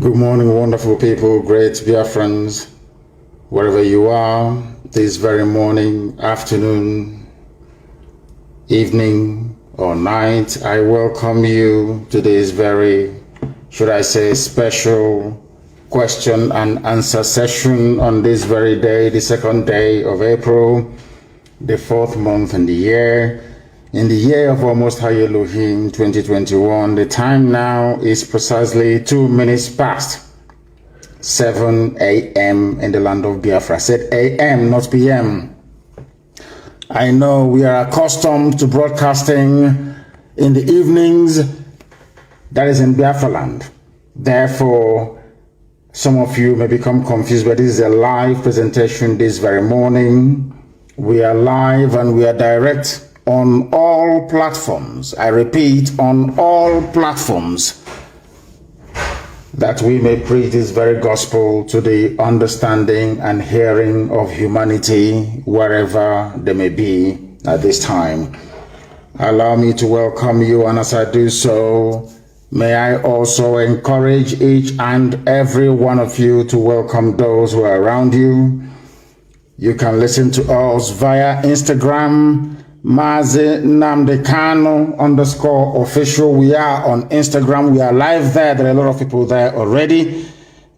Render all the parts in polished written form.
Good morning, wonderful people, great Biafrans, wherever you are, this very morning, afternoon, evening, or night. I welcome you to this very, should I say, special question and answer session on this very day, the second day of April, the fourth month in the year. In the year of our Most High Elohim 2021, the time now is precisely 2 minutes past 7 a.m. in the land of Biafra. I said a.m., not p.m. I know we are accustomed to broadcasting in the evenings, that is in Biafra land. Therefore, some of you may become confused, but this is a live presentation this very morning. We are live and we are direct on all platforms. I repeat, on all platforms, that we may preach this very gospel to the understanding and hearing of humanity wherever they may be at this time. Allow me to welcome you, and as I do so, may I also encourage each and every one of you to welcome those who are around you. You can listen to us via Instagram, mazi Nnamdi kanu _official. We are on Instagram. We are live there. There are a lot of people there already.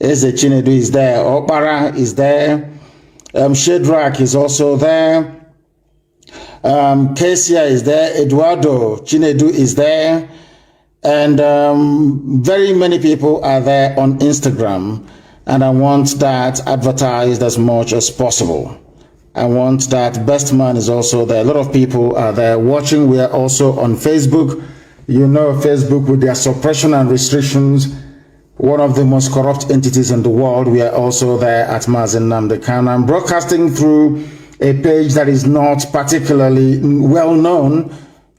Eze Chinedu is there. Okpara is there. Shedrack is also there. Kesia is there. Eduardo Chinedu is there. And very many people are there on Instagram. And I want that advertised as much as possible. I want that Best Man is also there. A lot of people are there watching. We are also on Facebook. You know, Facebook with their suppression and restrictions, one of the most corrupt entities in the world. We are also there at mazi Nnamdi kanu. I'm broadcasting through a page that is not particularly well known,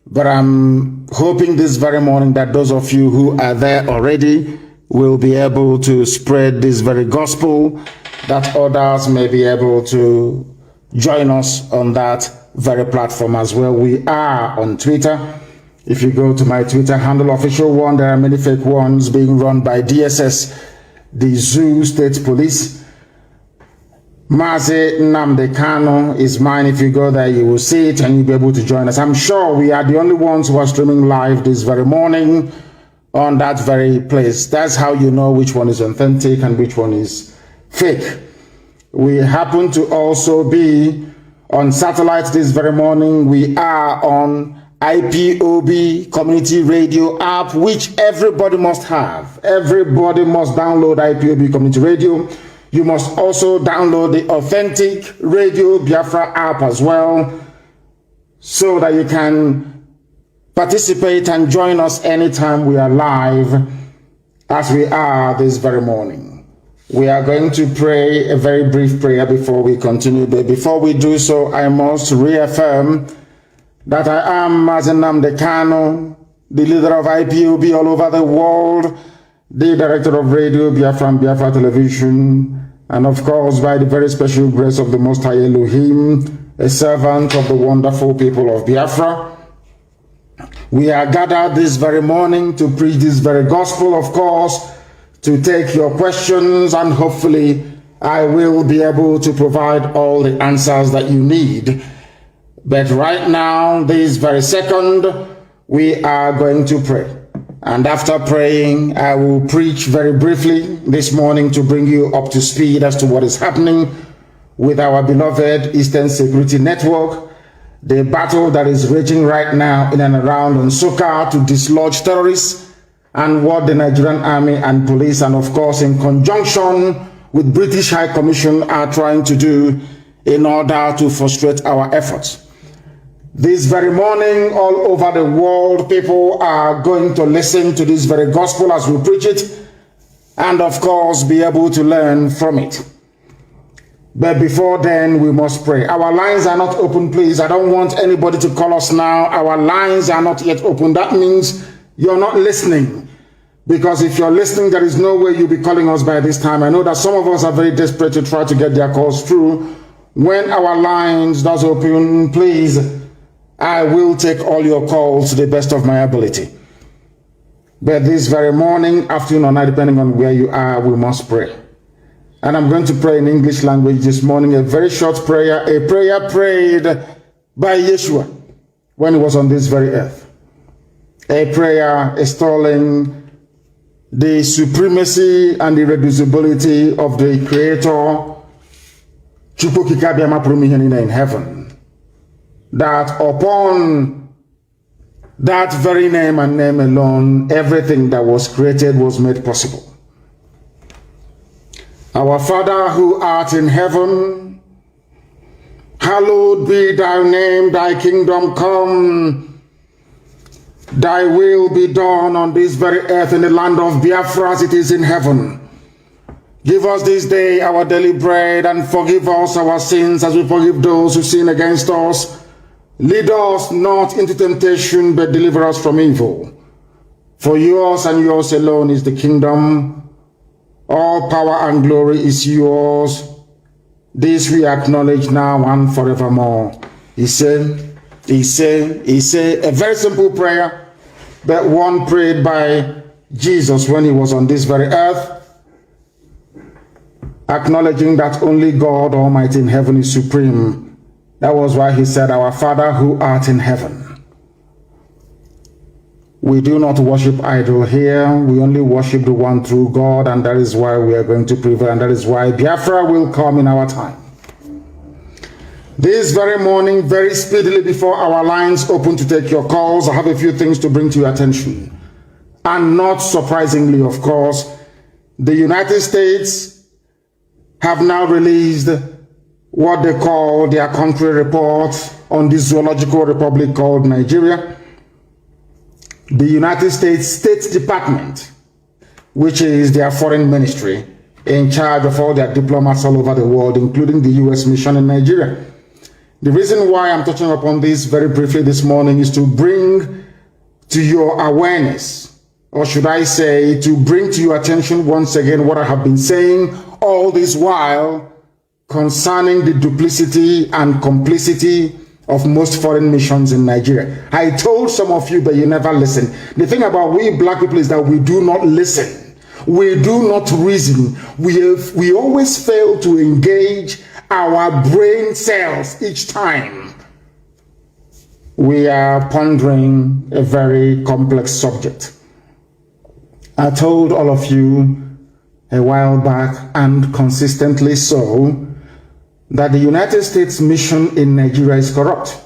but I'm hoping this very morning that those of you who are there already will be able to spread this very gospel, that others may be able to join us on that very platform as well. We are on Twitter. If you go to my Twitter handle, official one, there are many fake ones being run by DSS, the Zoo State Police. Mazi Nnamdi kanu is mine. If you go there, you will see it and you'll be able to join us. I'm sure we are the only ones who are streaming live this very morning on that very place. That's how you know which one is authentic and which one is fake. We happen to also be on satellite this very morning. We are on IPOB Community Radio app, which everybody must have. Everybody must download IPOB Community Radio. You must also download the authentic Radio Biafra app as well, so that you can participate and join us anytime we are live, as we are this very morning. We are going to pray a very brief prayer before we continue. But before we do so, I must reaffirm that I am mazi Nnamdi kanu, the leader of IPOB all over the world, the director of Radio Biafra and Biafra Television, and of course, by the very special grace of the Most High Elohim, a servant of the wonderful people of Biafra. We are gathered this very morning to preach this very gospel, of course, to take your questions, and hopefully I will be able to provide all the answers that you need. But right now, this very second, we are going to pray. And after praying, I will preach very briefly this morning to bring you up to speed as to what is happening with our beloved Eastern Security Network, the battle that is raging right now in and around Nsukka to dislodge terrorists, and what the Nigerian Army and police, and of course in conjunction with British High Commission, are trying to do in order to frustrate our efforts. This very morning, all over the world, people are going to listen to this very gospel as we preach it, and of course be able to learn from it. But before then, we must pray. Our lines are not open, please. I don't want anybody to call us now. Our lines are not yet open. That means you're not listening. Because if you're listening, there is no way you'll be calling us by this time. I know that some of us are very desperate to try to get their calls through. When our lines does open, please, I will take all your calls to the best of my ability. But this very morning, afternoon or night, depending on where you are, we must pray. And I'm going to pray in English language this morning, a very short prayer, a prayer prayed by Yeshua when he was on this very earth. A prayer extolling the supremacy and irreducibility of the Creator in heaven. That upon that very name and name alone, everything that was created was made possible. Our Father who art in heaven, hallowed be thy name, thy kingdom come, thy will be done on this very earth in the land of Biafra as it is in heaven. Give us this day our daily bread, and forgive us our sins as we forgive those who sin against us. Lead us not into temptation, but deliver us from evil. For yours and yours alone is the kingdom. All power and glory is yours. This we acknowledge now and forevermore. He said, a very simple prayer, but one prayed by Jesus when he was on this very earth, acknowledging that only God Almighty in heaven is supreme. That was why he said, Our Father who art in heaven. We do not worship idol here. We only worship the one true God, and that is why we are going to prevail, and that is why Biafra will come in our time. This very morning, very speedily before our lines open to take your calls, I have a few things to bring to your attention. And not surprisingly, of course, the United States have now released what they call their country report on this zoological republic called Nigeria. The United States State Department, which is their foreign ministry, in charge of all their diplomats all over the world, including the U.S. mission in Nigeria. The reason why I'm touching upon this very briefly this morning is to bring to your awareness, or should I say, to bring to your attention once again what I have been saying all this while concerning the duplicity and complicity of most foreign missions in Nigeria. I told some of you, but you never listen. The thing about we black people is that we do not listen. We do not reason. We always fail to engage our brain cells each time we are pondering a very complex subject. I told all of you a while back, and consistently so, that the United States mission in Nigeria is corrupt.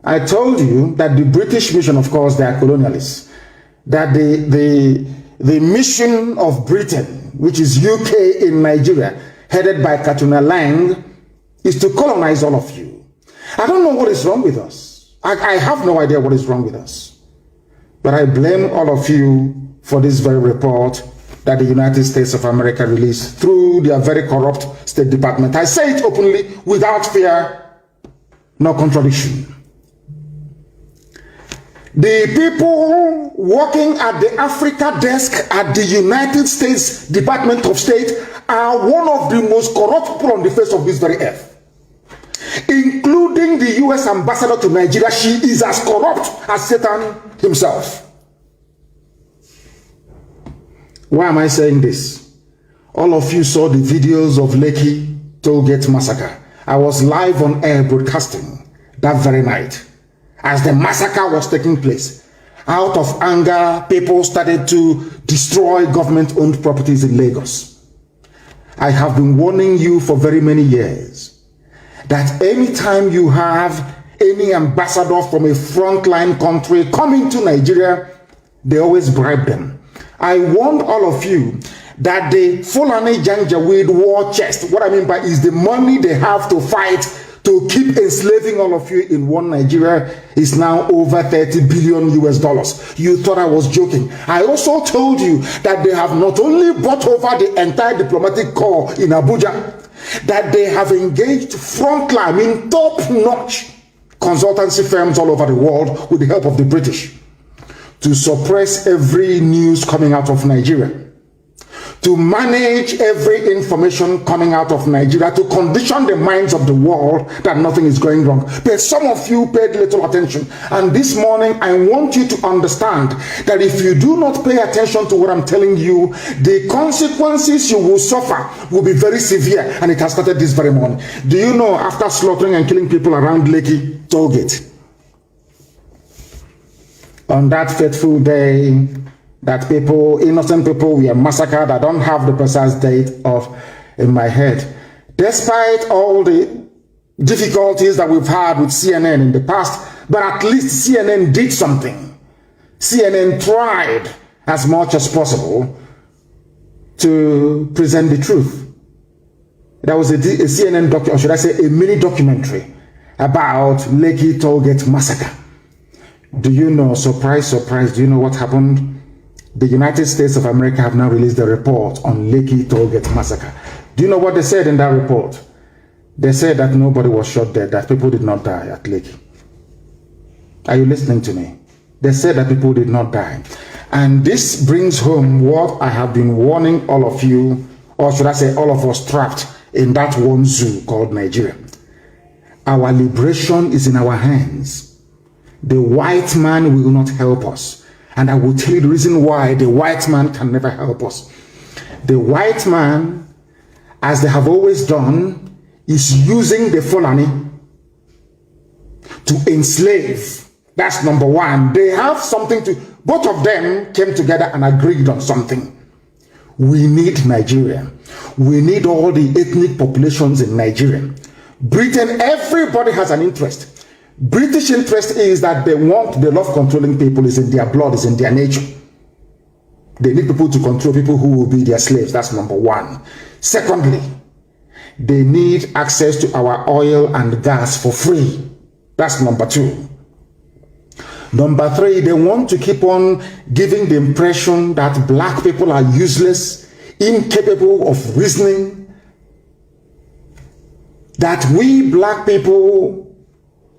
I told you that the British mission, of course, they are colonialists, that the mission of Britain, which is UK in Nigeria, headed by Katuna Lang, is to colonize all of you. I don't know what is wrong with us. I have no idea what is wrong with us. But I blame all of you for this very report that the United States of America released through their very corrupt State Department. I say it openly, without fear, no contradiction. The people working at the Africa desk at the United States Department of State are one of the most corrupt people on the face of this very earth. Including the US ambassador to Nigeria, she is as corrupt as Satan himself. Why am I saying this? All of you saw the videos of Lekki Tollgate massacre. I was live on air broadcasting that very night as the massacre was taking place. Out of anger, people started to destroy government-owned properties in Lagos. I have been warning you for very many years that anytime you have any ambassador from a frontline country coming to Nigeria, they always bribe them. I warned all of you that the Fulani Janjaweed war chest, what I mean by is the money they have to fight to keep enslaving all of you in one Nigeria, is now over $30 billion US. You thought I was joking. I also told you that they have not only brought over the entire diplomatic corps in Abuja, that they have engaged frontline, in top-notch consultancy firms all over the world with the help of the British, to suppress every news coming out of Nigeria, to manage every information coming out of Nigeria, to condition the minds of the world that nothing is going wrong. But some of you paid little attention. And this morning, I want you to understand that if you do not pay attention to what I'm telling you, the consequences you will suffer will be very severe. And it has started this very morning. Do you know, after slaughtering and killing people around Lekki Tollgate, on that fateful day, that people, innocent people, were massacred. I don't have the precise date in my head. Despite all the difficulties that we've had with CNN in the past, but at least CNN did something. CNN tried as much as possible to present the truth. There was a CNN documentary, or should I say a mini documentary about Lekki Tollgate massacre. Do you know, surprise, surprise, do you know what happened? The United States of America have now released a report on Lekki Tollgate massacre. Do you know what they said in that report? They said that nobody was shot dead, that people did not die at Lekki. Are you listening to me? They said that people did not die. And this brings home what I have been warning all of you, or should I say all of us trapped in that one zoo called Nigeria. Our liberation is in our hands. The white man will not help us. And I will tell you the reason why the white man can never help us. The white man, as they have always done, is using the Fulani to enslave. That's number one. They have something to, both of them came together and agreed on something. We need Nigeria. We need all the ethnic populations in Nigeria. Britain, everybody has an interest. British interest is that they love controlling people, is in their blood, is in their nature. They need people to control people who will be their slaves. That's number one. Secondly, they need access to our oil and gas for free. That's number two. Number three, they want to keep on giving the impression that black people are useless, incapable of reasoning, that we black people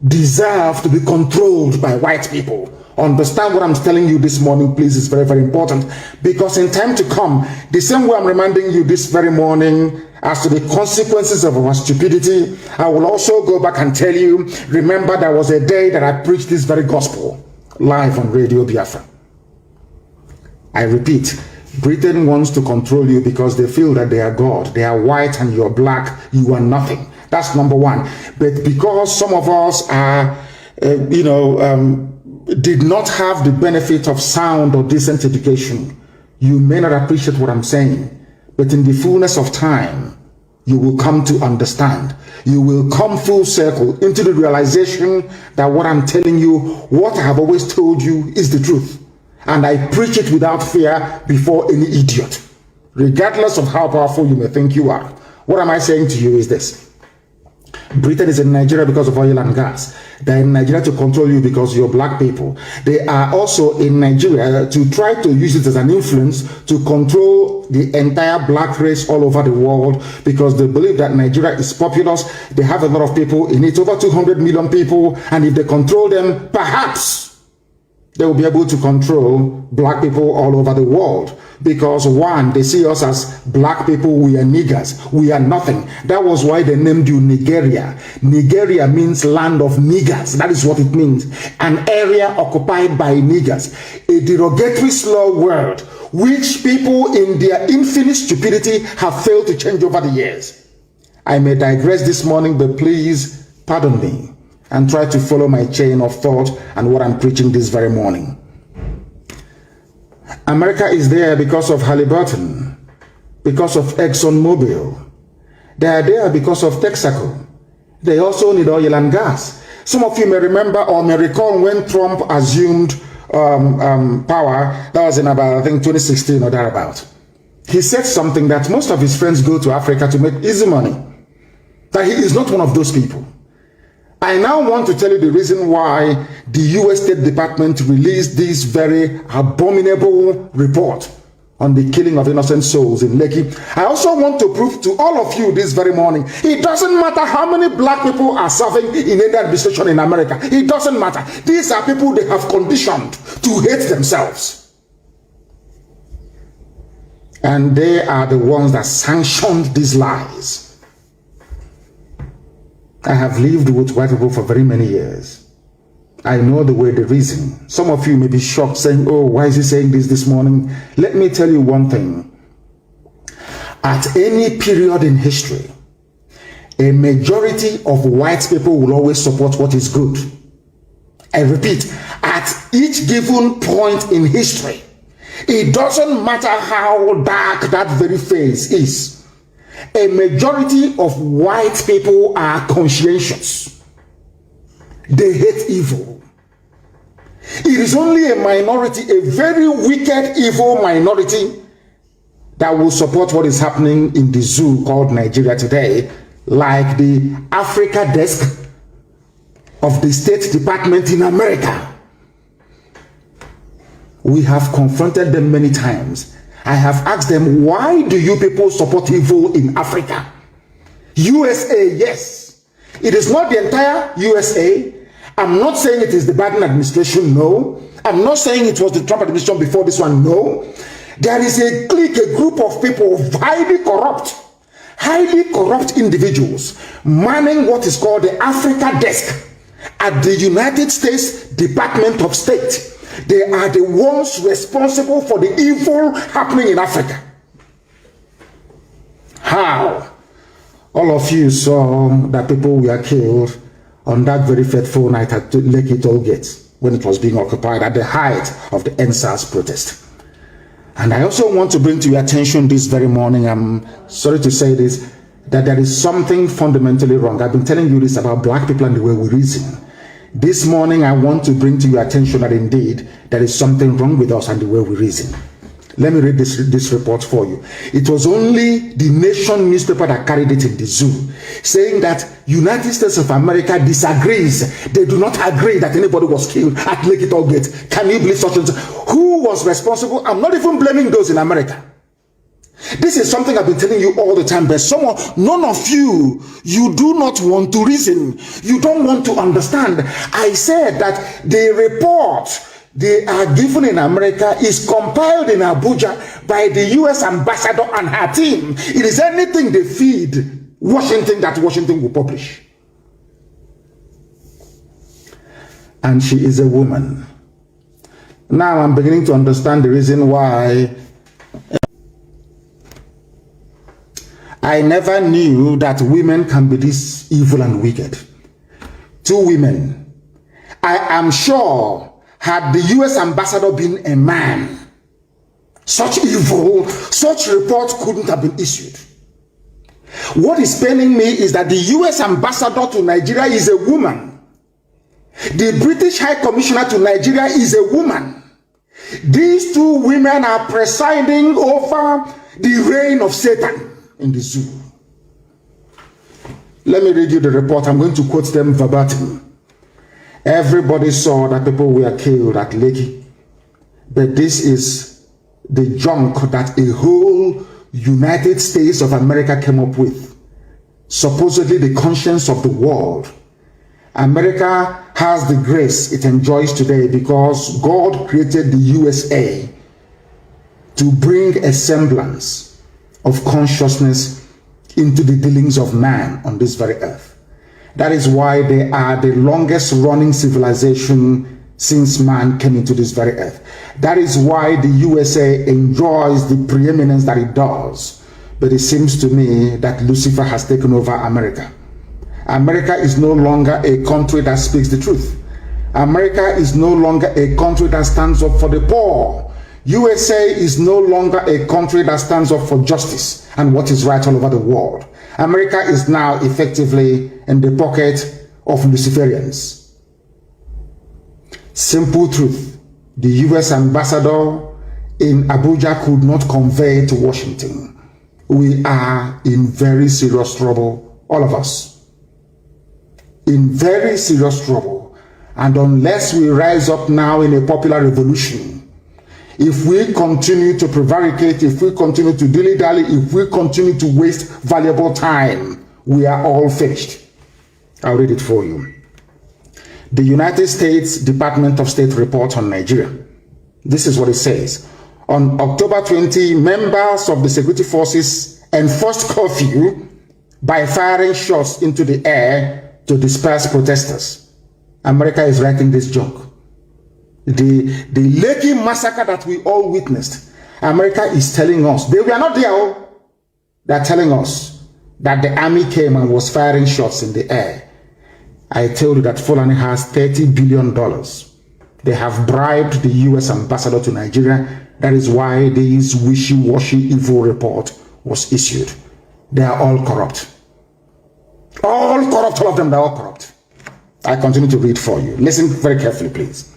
deserve to be controlled by white people. Understand what I'm telling you this morning, please. It's very, very important, because in time to come, the same way I'm reminding you this very morning as to the consequences of our stupidity, I will also go back and tell you, remember there was a day that I preached this very gospel live on Radio Biafra. I repeat, Britain wants to control you because they feel that they are God. They are white and you're black, you are nothing. That's number one. But because some of us are, did not have the benefit of sound or decent education, you may not appreciate what I'm saying. But in the fullness of time, you will come to understand. You will come full circle into the realization that what I'm telling you, what I have always told you, is the truth. And I preach it without fear before any idiot, regardless of how powerful you may think you are. What am I saying to you is this. Britain is in Nigeria because of oil and gas. They're in Nigeria to control you because you're black people. They are also in Nigeria to try to use it as an influence to control the entire black race all over the world, because they believe that Nigeria is populous. They have a lot of people in it, over 200 million people. And if they control them, perhaps they will be able to control black people all over the world. Because one, they see us as black people, we are niggers, we are nothing. That was why they named you Nigeria. Nigeria means land of niggers. That is what it means. An area occupied by niggers. A derogatory slur word, which people in their infinite stupidity have failed to change over the years. I may digress this morning, but please pardon me and try to follow my chain of thought and what I'm preaching this very morning. America is there because of Halliburton, because of ExxonMobil. They are there because of Texaco. They also need oil and gas. Some of you may remember or may recall when Trump assumed power. That was in about, I think, 2016 or thereabout. He said something that most of his friends go to Africa to make easy money. That he is not one of those people. I now want to tell you the reason why the US State Department released this very abominable report on the killing of innocent souls in Lekki. I also want to prove to all of you this very morning, it doesn't matter how many black people are serving in any administration in America. It doesn't matter. These are people they have conditioned to hate themselves. And they are the ones that sanctioned these lies. I have lived with white people for very many years. I know the way they reason. Some of you may be shocked saying, oh, why is he saying this morning? Let me tell you one thing. At any period in history, a majority of white people will always support what is good. I repeat, at each given point in history, it doesn't matter how dark that very face is. A majority of white people are conscientious. They hate evil. It is only a minority, a very wicked, evil minority, that will support what is happening in the zoo called Nigeria today, like the Africa desk of the State Department in America. We have confronted them many times. I have asked them, why do you people support evil in Africa? USA, yes. It is not the entire USA. I'm not saying it is the Biden administration, no. I'm not saying it was the Trump administration before this one, no. There is a clique, a group of people, highly corrupt individuals, manning what is called the Africa desk at the United States Department of State. They are the ones responsible for the evil happening in Africa. How? All of you saw that people were killed on that very fateful night at Lekki Tollgate when it was being occupied at the height of the NSAS protest. And I also want to bring to your attention this very morning, I'm sorry to say this, that there is something fundamentally wrong. I've been telling you this about black people and the way we reason. This morning, I want to bring to your attention that indeed there is something wrong with us and the way we reason. Let me read this report for you. It was only the Nation newspaper that carried it in the zoo, saying that United States of America disagrees. They do not agree that anybody was killed at Lekki Tollgate. Can you believe such a thing? Who was responsible? I'm not even blaming those in America. This is something I've been telling you all the time, but none of you do not want to reason. You don't want to understand. I said that the report they are given in America is compiled in Abuja by the U.S. ambassador and her team. It is anything they feed Washington that Washington will publish. And she is a woman. Now I'm beginning to understand the reason why I never knew that women can be this evil and wicked. Two women. I am sure had the U.S. ambassador been a man, such evil, such report couldn't have been issued. What is paining me is that the U.S. ambassador to Nigeria is a woman. The British High Commissioner to Nigeria is a woman. These two women are presiding over the reign of Satan in the zoo. Let me read you the report. I'm going to quote them verbatim. Everybody saw that people were killed at Lekki, but this is the junk that a whole United States of America came up with. Supposedly the conscience of the world. America has the grace it enjoys today because God created the USA to bring a semblance of consciousness into the dealings of man on this very earth. That is why they are the longest running civilization since man came into this very earth. That is why the USA enjoys the preeminence that it does. But it seems to me that Lucifer has taken over America. America is no longer a country that speaks the truth. America is no longer a country that stands up for the poor. USA is no longer a country that stands up for justice and what is right all over the world. America is now effectively in the pocket of Luciferians. Simple truth. The US ambassador in Abuja could not convey to Washington. We are in very serious trouble, all of us. In very serious trouble. And unless we rise up now in a popular revolution, if we continue to prevaricate, if we continue to dilly-dally, if we continue to waste valuable time, we are all finished. I'll read it for you. The United States Department of State report on Nigeria. This is what it says. On October 20, members of the security forces enforced curfew by firing shots into the air to disperse protesters. America is writing this joke. The Lekki massacre that we all witnessed, America is telling us, they were not there, they're telling us that the army came and was firing shots in the air. I told you that Fulani has $30 billion. They have bribed the US ambassador to Nigeria. That is why this wishy-washy evil report was issued. They are all corrupt. All corrupt, all of them, they're all corrupt. I continue to read for you. Listen very carefully, please.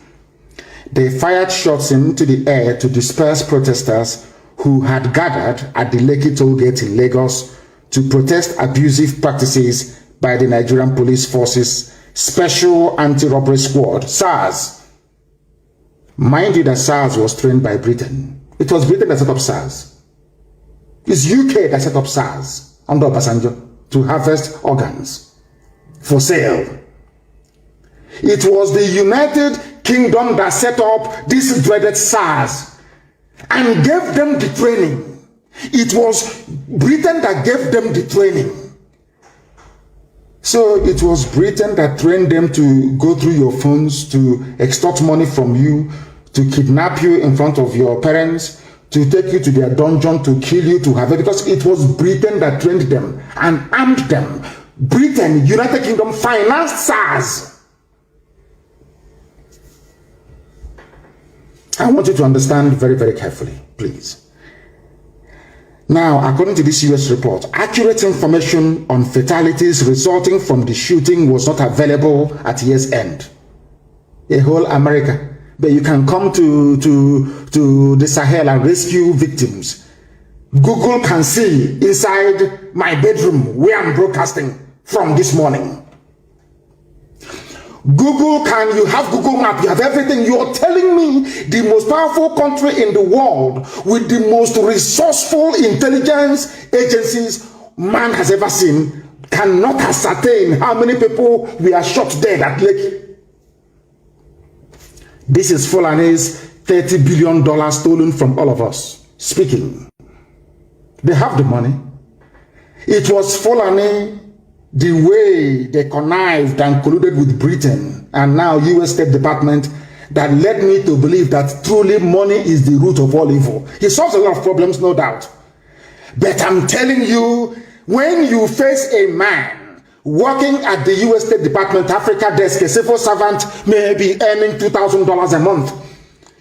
They fired shots into the air to disperse protesters who had gathered at the Lekki toll gate in Lagos to protest abusive practices by the Nigerian Police Forces Special Anti-Robbery Squad, SARS. Mind you that SARS was trained by Britain. It was Britain that set up SARS. It's UK that set up SARS under Obasanjo to harvest organs for sale. It was the United Kingdom that set up this dreaded SARS and gave them the training. It was Britain that gave them the training. So it was Britain that trained them to go through your phones, to extort money from you, to kidnap you in front of your parents, to take you to their dungeon, to kill you, to have it, because it was Britain that trained them and armed them. Britain, United Kingdom financed SARS. I want you to understand very, very carefully, please. Now, according to this US report, accurate information on fatalities resulting from the shooting was not available at year's end. A whole America, but you can come to the Sahel and rescue victims. Google can see inside my bedroom where I'm broadcasting from this morning. Google you have Google Map, you have everything. You're telling me the most powerful country in the world with the most resourceful intelligence agencies man has ever seen cannot ascertain how many people were shot dead at Lekki. This is Fulani's $30 billion stolen from all of us. Speaking. They have the money. It was Fulani, the way they connived and colluded with Britain and now US State Department, that led me to believe that truly money is the root of all evil. It solves a lot of problems, no doubt. But I'm telling you, when you face a man working at the US State Department Africa desk, a civil servant may be earning $2,000 a month,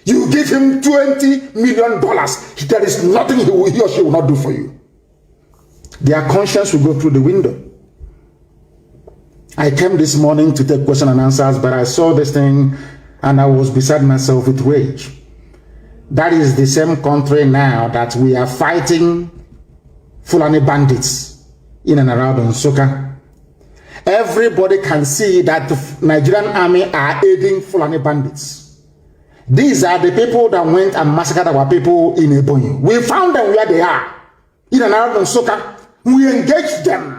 you give him $20 million, there is nothing he or she will not do for you. Their conscience will go through the window. I came this morning to take question and answers, but I saw this thing and I was beside myself with rage. That is the same country now that we are fighting Fulani bandits in and around Nsukka. Everybody can see that the Nigerian army are aiding Fulani bandits. These are the people that went and massacred our people in Ebonyi. We found them where they are, in and around Nsukka. We engaged them.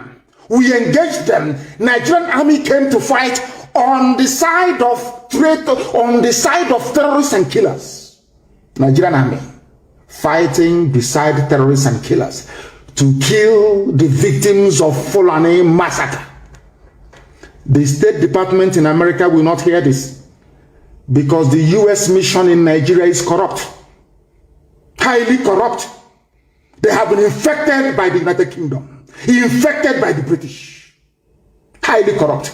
We engaged them. Nigerian army came to fight on the side of terrorists and killers. Nigerian army fighting beside terrorists and killers to kill the victims of Fulani massacre. The State Department in America will not hear this because the US mission in Nigeria is corrupt, highly corrupt. They have been infected by the United Kingdom, infected by the British, highly corrupt.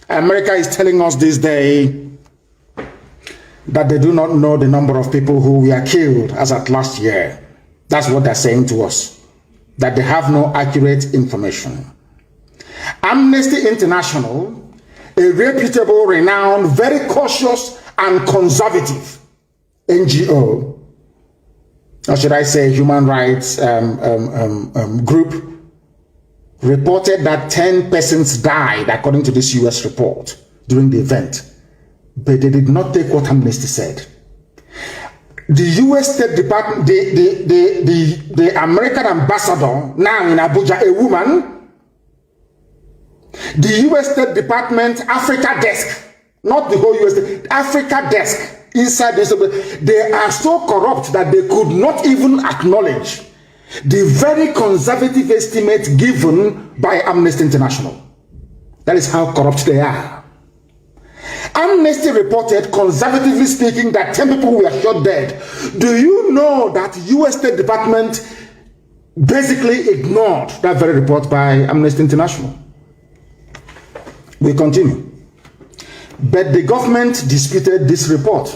America is telling us this day that they do not know the number of people who were killed as at last year. That's what they're saying to us, that they have no accurate information. Amnesty International, a reputable, renowned, very cautious and conservative NGO, or should I say human rights group, reported that 10 persons died according to this US report during the event, but they did not take what Amnesty said. The US State Department, the American ambassador now in Abuja, a woman, the US State Department Africa desk, not the whole US, Africa desk, inside this. They are so corrupt that they could not even acknowledge the very conservative estimate given by Amnesty International. That is how corrupt they are. Amnesty reported, conservatively speaking, that 10 people were shot dead. Do you know that US State Department basically ignored that very report by Amnesty International? We continue. But the government disputed this report.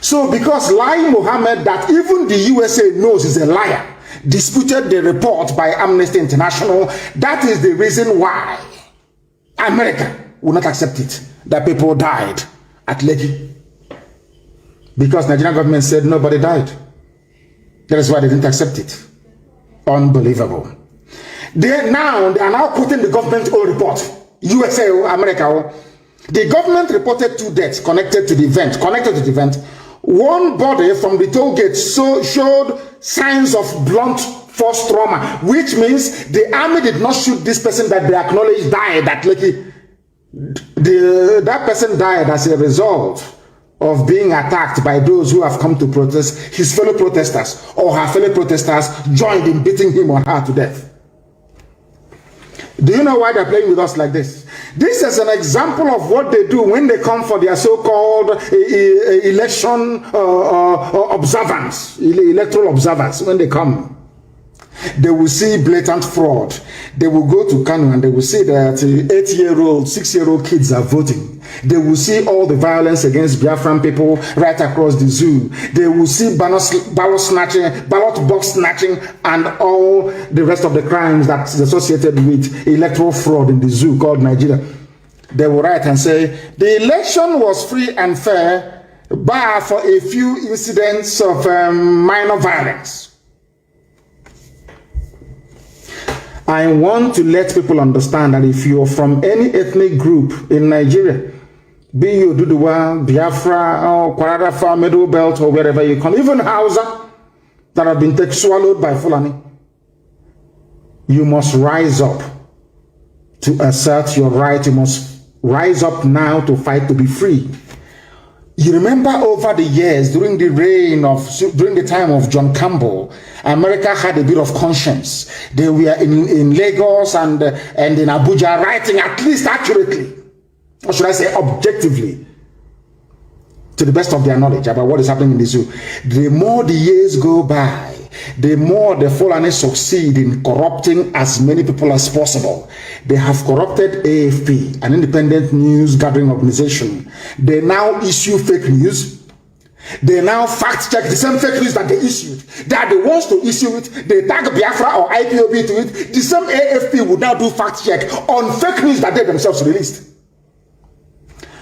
So because Lai Mohammed, that even the USA knows is a liar, disputed the report by Amnesty International, that is the reason why America will not accept it, that people died at Lekki. Because Nigerian government said nobody died. That is why they didn't accept it. Unbelievable. They are now quoting the government own report. USA or America. The government reported 2 deaths connected to the event. One body from the toll gate showed signs of blunt force trauma, which means the army did not shoot this person that they acknowledged died at Lekki. That person died as a result of being attacked by those who have come to protest, his fellow protesters, or her fellow protesters joined in beating him or her to death. Do you know why they're playing with us like this? This is an example of what they do when they come for their so-called election observance, electoral observance. When they come, they will see blatant fraud. They will go to Kanu and they will see that 8-year-old, 6-year-old kids are voting. They will see all the violence against Biafran people right across the zoo. They will see ballot snatching, ballot box snatching, and all the rest of the crimes that's associated with electoral fraud in the zoo called Nigeria. They will write and say, the election was free and fair, bar for a few incidents of minor violence. I want to let people understand that if you're from any ethnic group in Nigeria, be you Duduwa, Biafra, or Kwararafa, Middle Belt, or wherever you come, even Hausa, that have been swallowed by Fulani, you must rise up to assert your right. You must rise up now to fight to be free. You remember over the years, during the time of John Campbell, America had a bit of conscience. They were in Lagos and in Abuja writing at least accurately, or should I say objectively, to the best of their knowledge about what is happening in the zoo. The more the years go by, the more the Fulani succeed in corrupting as many people as possible. They have corrupted AFP, an independent news gathering organization. They now issue fake news. They now fact check the same fake news that they issued. They are the ones to issue it. They tag Biafra or IPOB to it. The same AFP would now do fact check on fake news that they themselves released.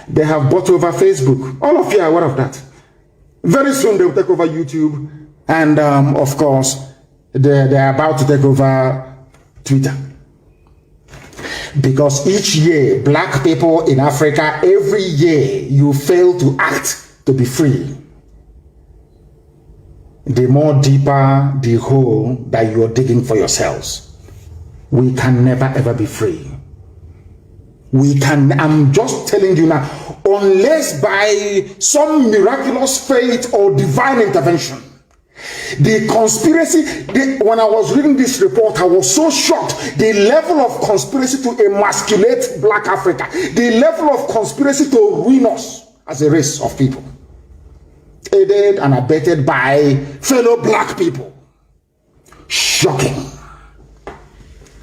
They have bought over Facebook. All of you are aware of that. Very soon they will take over YouTube. And of course, they're about to take over Twitter. Because each year, black people in Africa, every year, you fail to act to be free. The more deeper the hole that you're digging for yourselves, we can never ever be free. I'm just telling you now, unless by some miraculous fate or divine intervention, the conspiracy, when I was reading this report, I was so shocked. The level of conspiracy to emasculate black Africa, the level of conspiracy to ruin us as a race of people, aided and abetted by fellow black people. Shocking.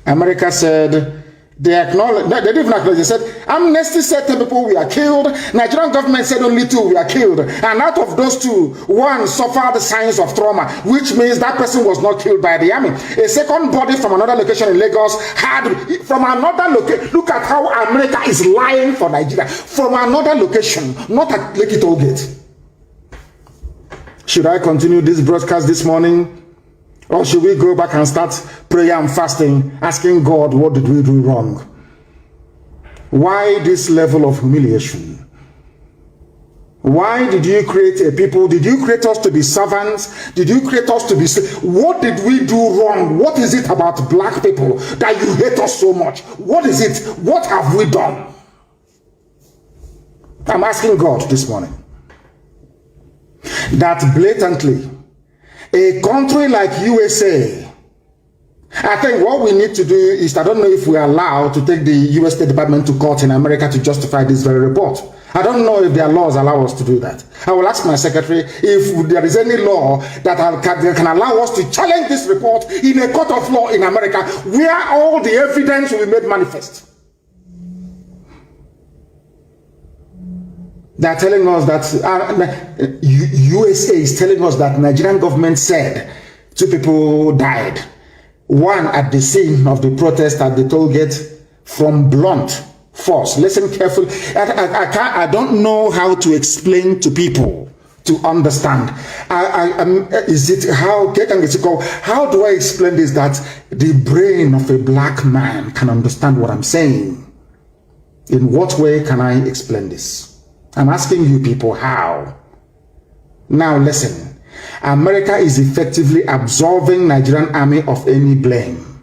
America said, they didn't even acknowledge. They said, Amnesty said 10 people were killed. Nigerian government said only 2 were killed. And out of those 2, 1 suffered signs of trauma, which means that person was not killed by the army. A second body from another location in Lagos from another location. Look at how America is lying for Nigeria. From another location, not at Lekki Toll Gate. Should I continue this broadcast this morning? Or should we go back and start prayer and fasting, asking God, what did we do wrong? Why this level of humiliation? Why did you create a people? Did you create us to be servants? Did you create us to be slaves? What did we do wrong? What is it about black people that you hate us so much? What is it? What have we done? I'm asking God this morning. that blatantly a country like USA, I think what we need to do is, I don't know if we are allowed to take the US State Department to court in America to justify this very report. I don't know if their laws allow us to do that. I will ask my secretary if there is any law that can allow us to challenge this report in a court of law in America where all the evidence will be made manifest. They are telling us that USA is telling us that Nigerian government said 2 people died. One at the scene of the protest at the toll gate from blunt force. Listen carefully. I don't know how to explain to people to understand. How do I explain this that the brain of a black man can understand what I'm saying? In what way can I explain this? I'm asking you people how. Now listen. America is effectively absolving Nigerian army of any blame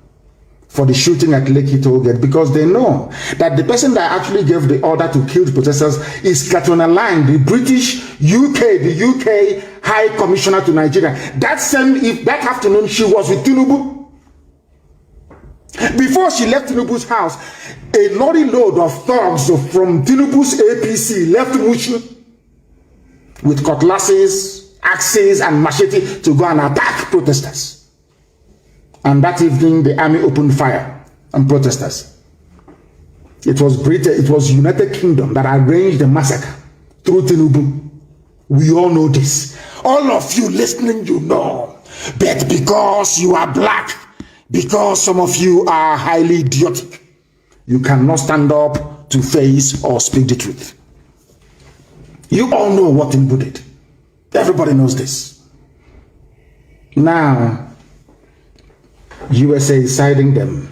for the shooting at Lekki Tollgate because they know that the person that actually gave the order to kill the protesters is Katrina Lang, the British the UK High Commissioner to Nigeria. That afternoon she was with Tinubu. Before she left Tinubu's house, a lorry load of thugs from Tinubu's APC left Mushi with cutlasses, axes and machete to go and attack protesters. And that evening the army opened fire on protesters. It was Britain, it was United Kingdom that arranged the massacre through Tinubu. We all know this. All of you listening, you know. But because you are black, because some of you are highly idiotic, you cannot stand up to face or speak the truth. You all know what Tinubu did. Everybody knows this. Now, USA is siding them.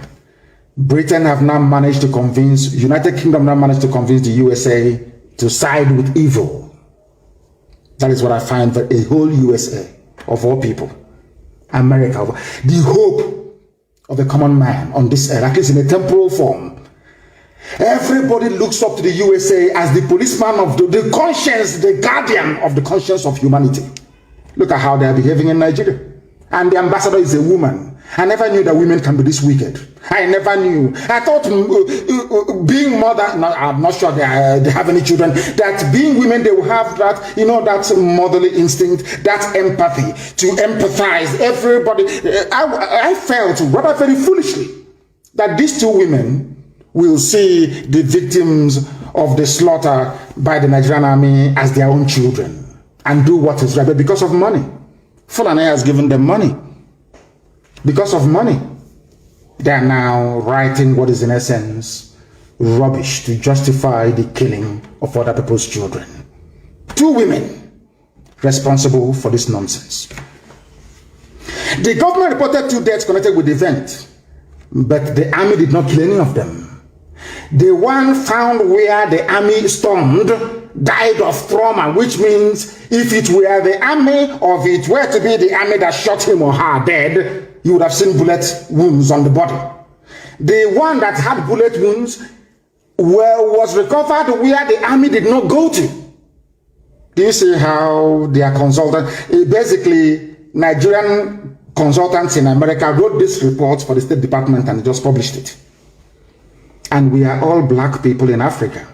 Britain have now managed to convince, United Kingdom now managed to convince the USA to side with evil. That is what I find, that a whole USA, of all people, America, the hope of the common man on this earth, at least in a temporal form. Everybody looks up to the USA as the policeman of the conscience, the guardian of the conscience of humanity. Look at how they are behaving in Nigeria. And the ambassador is a woman. I never knew that women can be this wicked. I never knew. I thought being mother, no, I'm not sure they have any children, that being women, they will have that, you know, that motherly instinct, that empathy, to empathize. Everybody, I felt rather very foolishly that these 2 women will see the victims of the slaughter by the Nigerian army as their own children and do what is right. But because of money, Fulani has given them money. Because of money, they are now writing what is in essence rubbish to justify the killing of other people's children. 2 women responsible for this nonsense. The government reported 2 deaths connected with the event, but the army did not kill any of them. The one found where the army stormed died of trauma, which means if it were the army or if it were to be the army that shot him or her dead, you would have seen bullet wounds on the body. The one that had bullet wounds was recovered where the army did not go to. Do you see how they are consultant? Basically, Nigerian consultants in America wrote this report for the State Department and just published it. And we are all black people in Africa.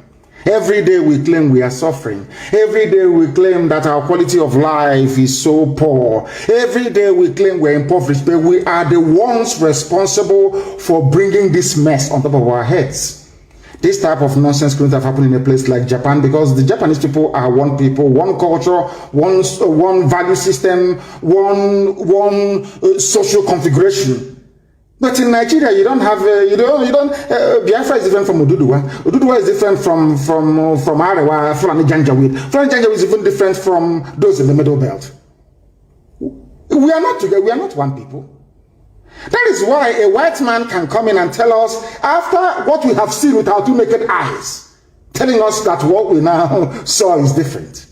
Every day we claim we are suffering. Every day we claim that our quality of life is so poor. Every day we claim we're impoverished, but we are the ones responsible for bringing this mess on top of our heads. This type of nonsense couldn't have happened in a place like Japan because the Japanese people are one people, one culture, one value system, one social configuration. But in Nigeria, you don't have, Biafra is different from Oduduwa. Oduduwa is different from Arewa, Fulani Janjaweed. Fulani Janjaweed is even different from those in the Middle Belt. We are not together, we are not one people. That is why a white man can come in and tell us, after what we have seen with our 2 naked eyes, telling us that what we now saw is different.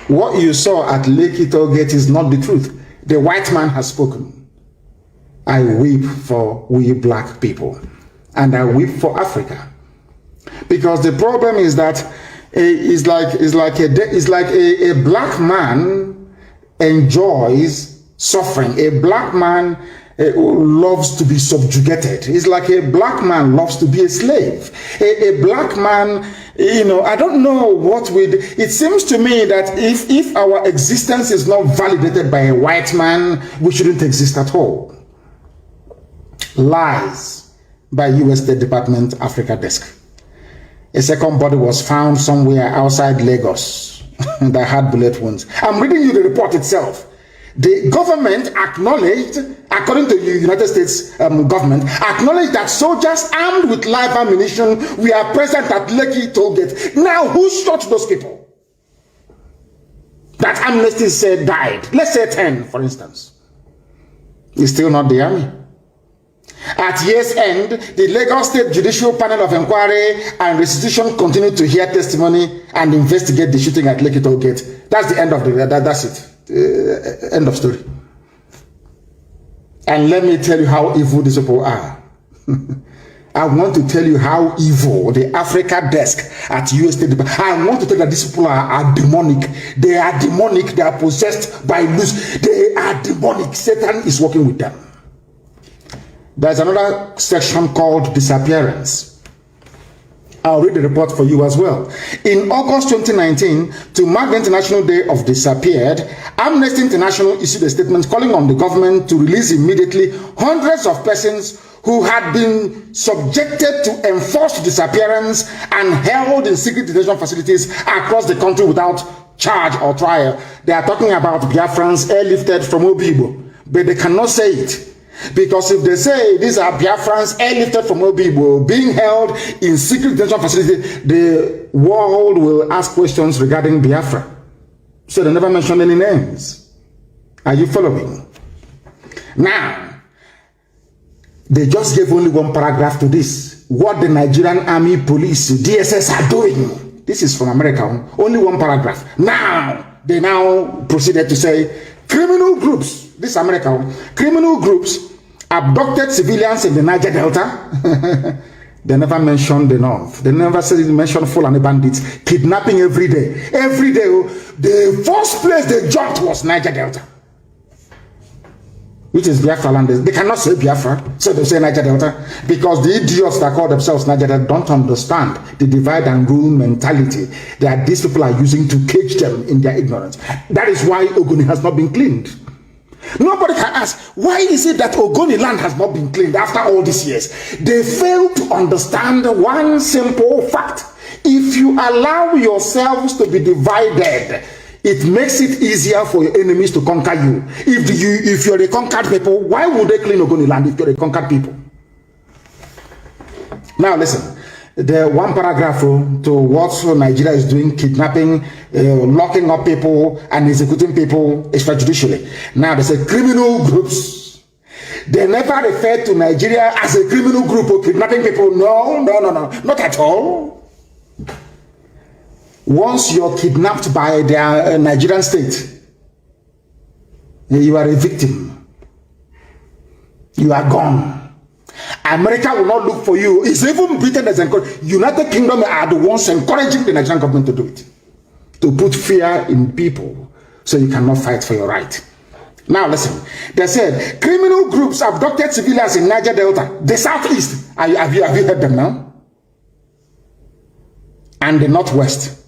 What you saw at Lekki Tollgate is not the truth. The white man has spoken. I weep for we black people, and I weep for Africa. Because the problem is that It's like a black man enjoys suffering. A black man loves to be subjugated. It's like a black man loves to be a slave. A black man, you know, I don't know what it seems to me that if our existence is not validated by a white man, we shouldn't exist at all. Lies by U.S. State Department Africa Desk. A second body was found somewhere outside Lagos that had bullet wounds. I'm reading you the report itself. The government acknowledged, according to the United States government, acknowledged that soldiers armed with live ammunition were present at Lekki tollgate. Now, who shot those people that Amnesty said died? Let's say 10, for instance. It's still not the army. At year's end, the Lagos State Judicial Panel of Inquiry and Restitution continued to hear testimony and investigate the shooting at Lekki tollgate. That's the end of that's it. End of story. And let me tell you how evil these people are. I want to tell you how evil the Africa desk at US State Department. I want to tell you that these people are demonic. They are demonic. They are possessed by loose. They are demonic. Satan is working with them. There's another section called disappearance. I'll read the report for you as well. In August 2019, to mark the International Day of Disappeared, Amnesty International issued a statement calling on the government to release immediately hundreds of persons who had been subjected to enforced disappearance and held in secret detention facilities across the country without charge or trial. They are talking about Biafrans airlifted from Obibo, but they cannot say it. Because if they say these are Biafrans airlifted from Obibo being held in secret detention facility, the world will ask questions regarding Biafra. So they never mention any names. Are you following? Now, they just gave only one paragraph to this. What the Nigerian Army, Police, DSS are doing. This is from America. Only one paragraph. Now, they now proceeded to say, criminal groups, this is America, criminal groups abducted civilians in the Niger Delta. They never mentioned the North. They never mentioned Fulani bandits kidnapping every day. Every day, the first place they jumped was Niger Delta, which is Biafra land. They cannot say Biafra, so they say Niger Delta, because the idiots that call themselves Niger Delta don't understand the divide and rule mentality that these people are using to cage them in their ignorance. That is why Ogoni has not been cleaned. Nobody can ask, why is it that Ogoni land has not been cleaned after all these years? They fail to understand one simple fact. If you allow yourselves to be divided, it makes it easier for your enemies to conquer you. If you're a conquered people, why would they clean Ogoni land if you're a conquered people? Now listen. The one paragraph to what Nigeria is doing, kidnapping, locking up people and executing people extrajudicially. Now they say criminal groups. They never refer to Nigeria as a criminal group of kidnapping people. No, not at all. Once you're kidnapped by the Nigerian state, you are a victim. You are gone. America will not look for you. It's even Britain as encouraged. United Kingdom are the ones encouraging the Nigerian government to do it. To put fear in people so you cannot fight for your right. Now listen. They said, criminal groups abducted civilians in Niger Delta, the southeast. Have you heard them now? And the northwest.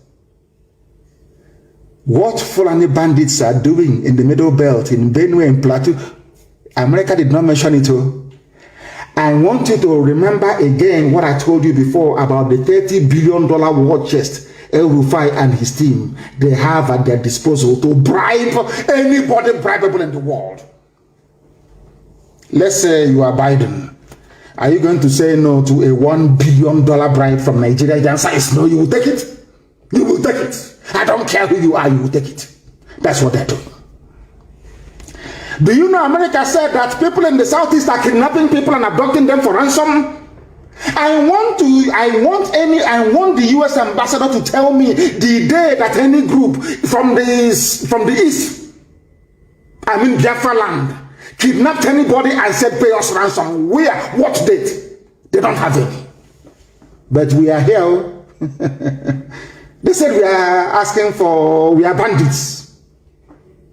What Fulani bandits are doing in the middle belt, in Benue and Plateau, America did not mention it all. I want you to remember again what I told you before about the $30 billion war chest El Rufai and his team they have at their disposal to bribe anybody bribable in the world. Let's say you are Biden. Are you going to say no to a $1 billion bribe from Nigeria? The answer is no. You will take it. You will take it. I don't care who you are, you will take it. That's what they're doing. Do you know America said that people in the southeast are kidnapping people and abducting them for ransom? I want the US ambassador to tell me the day that any group from the east, I mean Biafra land, kidnapped anybody and said pay us ransom. Where? What date? They don't have it. But we are here. They said we are bandits.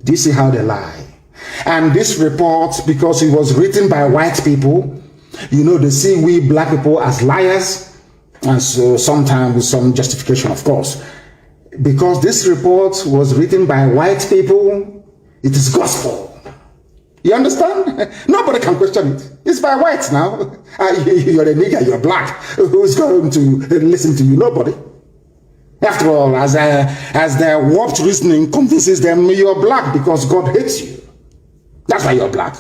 Do you see how they lie? And this report, because it was written by white people, you know, they see we black people as liars, and so sometimes with some justification, of course. Because this report was written by white people, it is gospel. You understand? Nobody can question it. It's by whites now. You're a nigger, you're black. Who's going to listen to you? Nobody. After all, as their warped reasoning convinces them, you're black because God hates you. That's why you're black.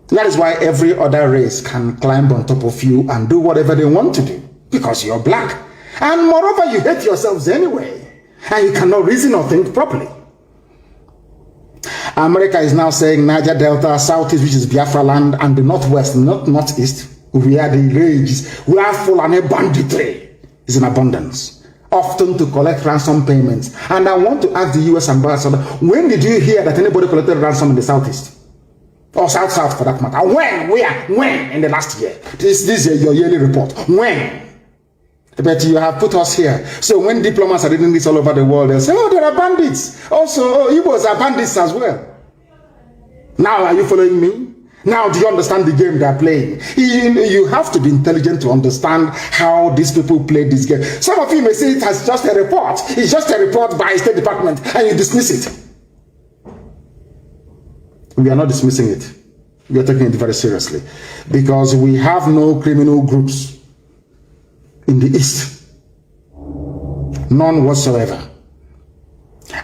That is why every other race can climb on top of you and do whatever they want to do, because you're black. And moreover, you hate yourselves anyway, and you cannot reason or think properly. America is now saying Niger Delta, Southeast, which is Biafra land, and the Northwest, not Northeast, we are the rages. We are full and a banditry is in abundance, often to collect ransom payments. And I want to ask the U.S. ambassador, when did you hear that anybody collected ransom in the Southeast? Or South for that matter? When? Where? When? In the last year? This is your yearly report. When? But you have put us here. So when diplomats are reading this all over the world, they'll say, oh, there are bandits. Also, Igbos are bandits as well. Now, are you following me? Now, do you understand the game they're playing? You have to be intelligent to understand how these people play this game. Some of you may say it as just a report. It's just a report by State Department, and you dismiss it. We are not dismissing it. We are taking it very seriously. Because we have no criminal groups in the East. None whatsoever.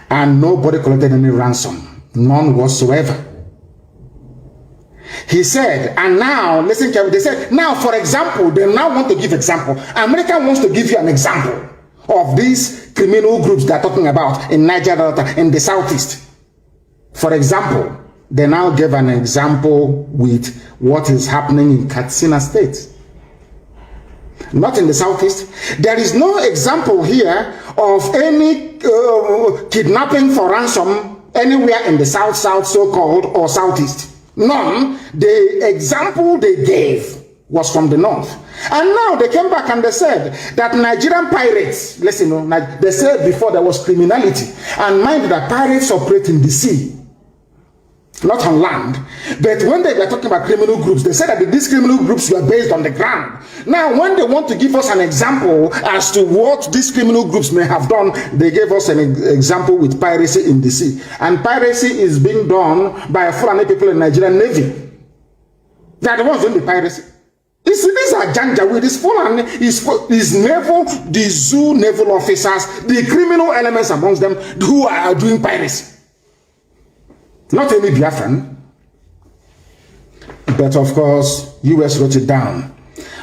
And nobody collected any ransom. None whatsoever. He said, and now, listen carefully, they said, now for example, they now want to give example. America wants to give you an example of these criminal groups they're talking about in Niger Delta, in the Southeast. For example, they now gave an example with what is happening in Katsina State. Not in the Southeast. There is no example here of any kidnapping for ransom anywhere in the South, so-called, or Southeast. None. The example they gave was from the North. And now they came back and they said that Nigerian pirates, listen, they said before there was criminality. And mind that pirates operate in the sea, not on land. But when they were talking about criminal groups, they said that these criminal groups were based on the ground. Now, when they want to give us an example as to what these criminal groups may have done, they gave us an example with piracy in the sea. And piracy is being done by Fulani people in Nigerian Navy. They are the ones doing the piracy. These are Janjaweed, this Fulani, is naval, the zoo naval officers, the criminal elements amongst them who are doing piracy. Not any Biafran, but of course, US wrote it down.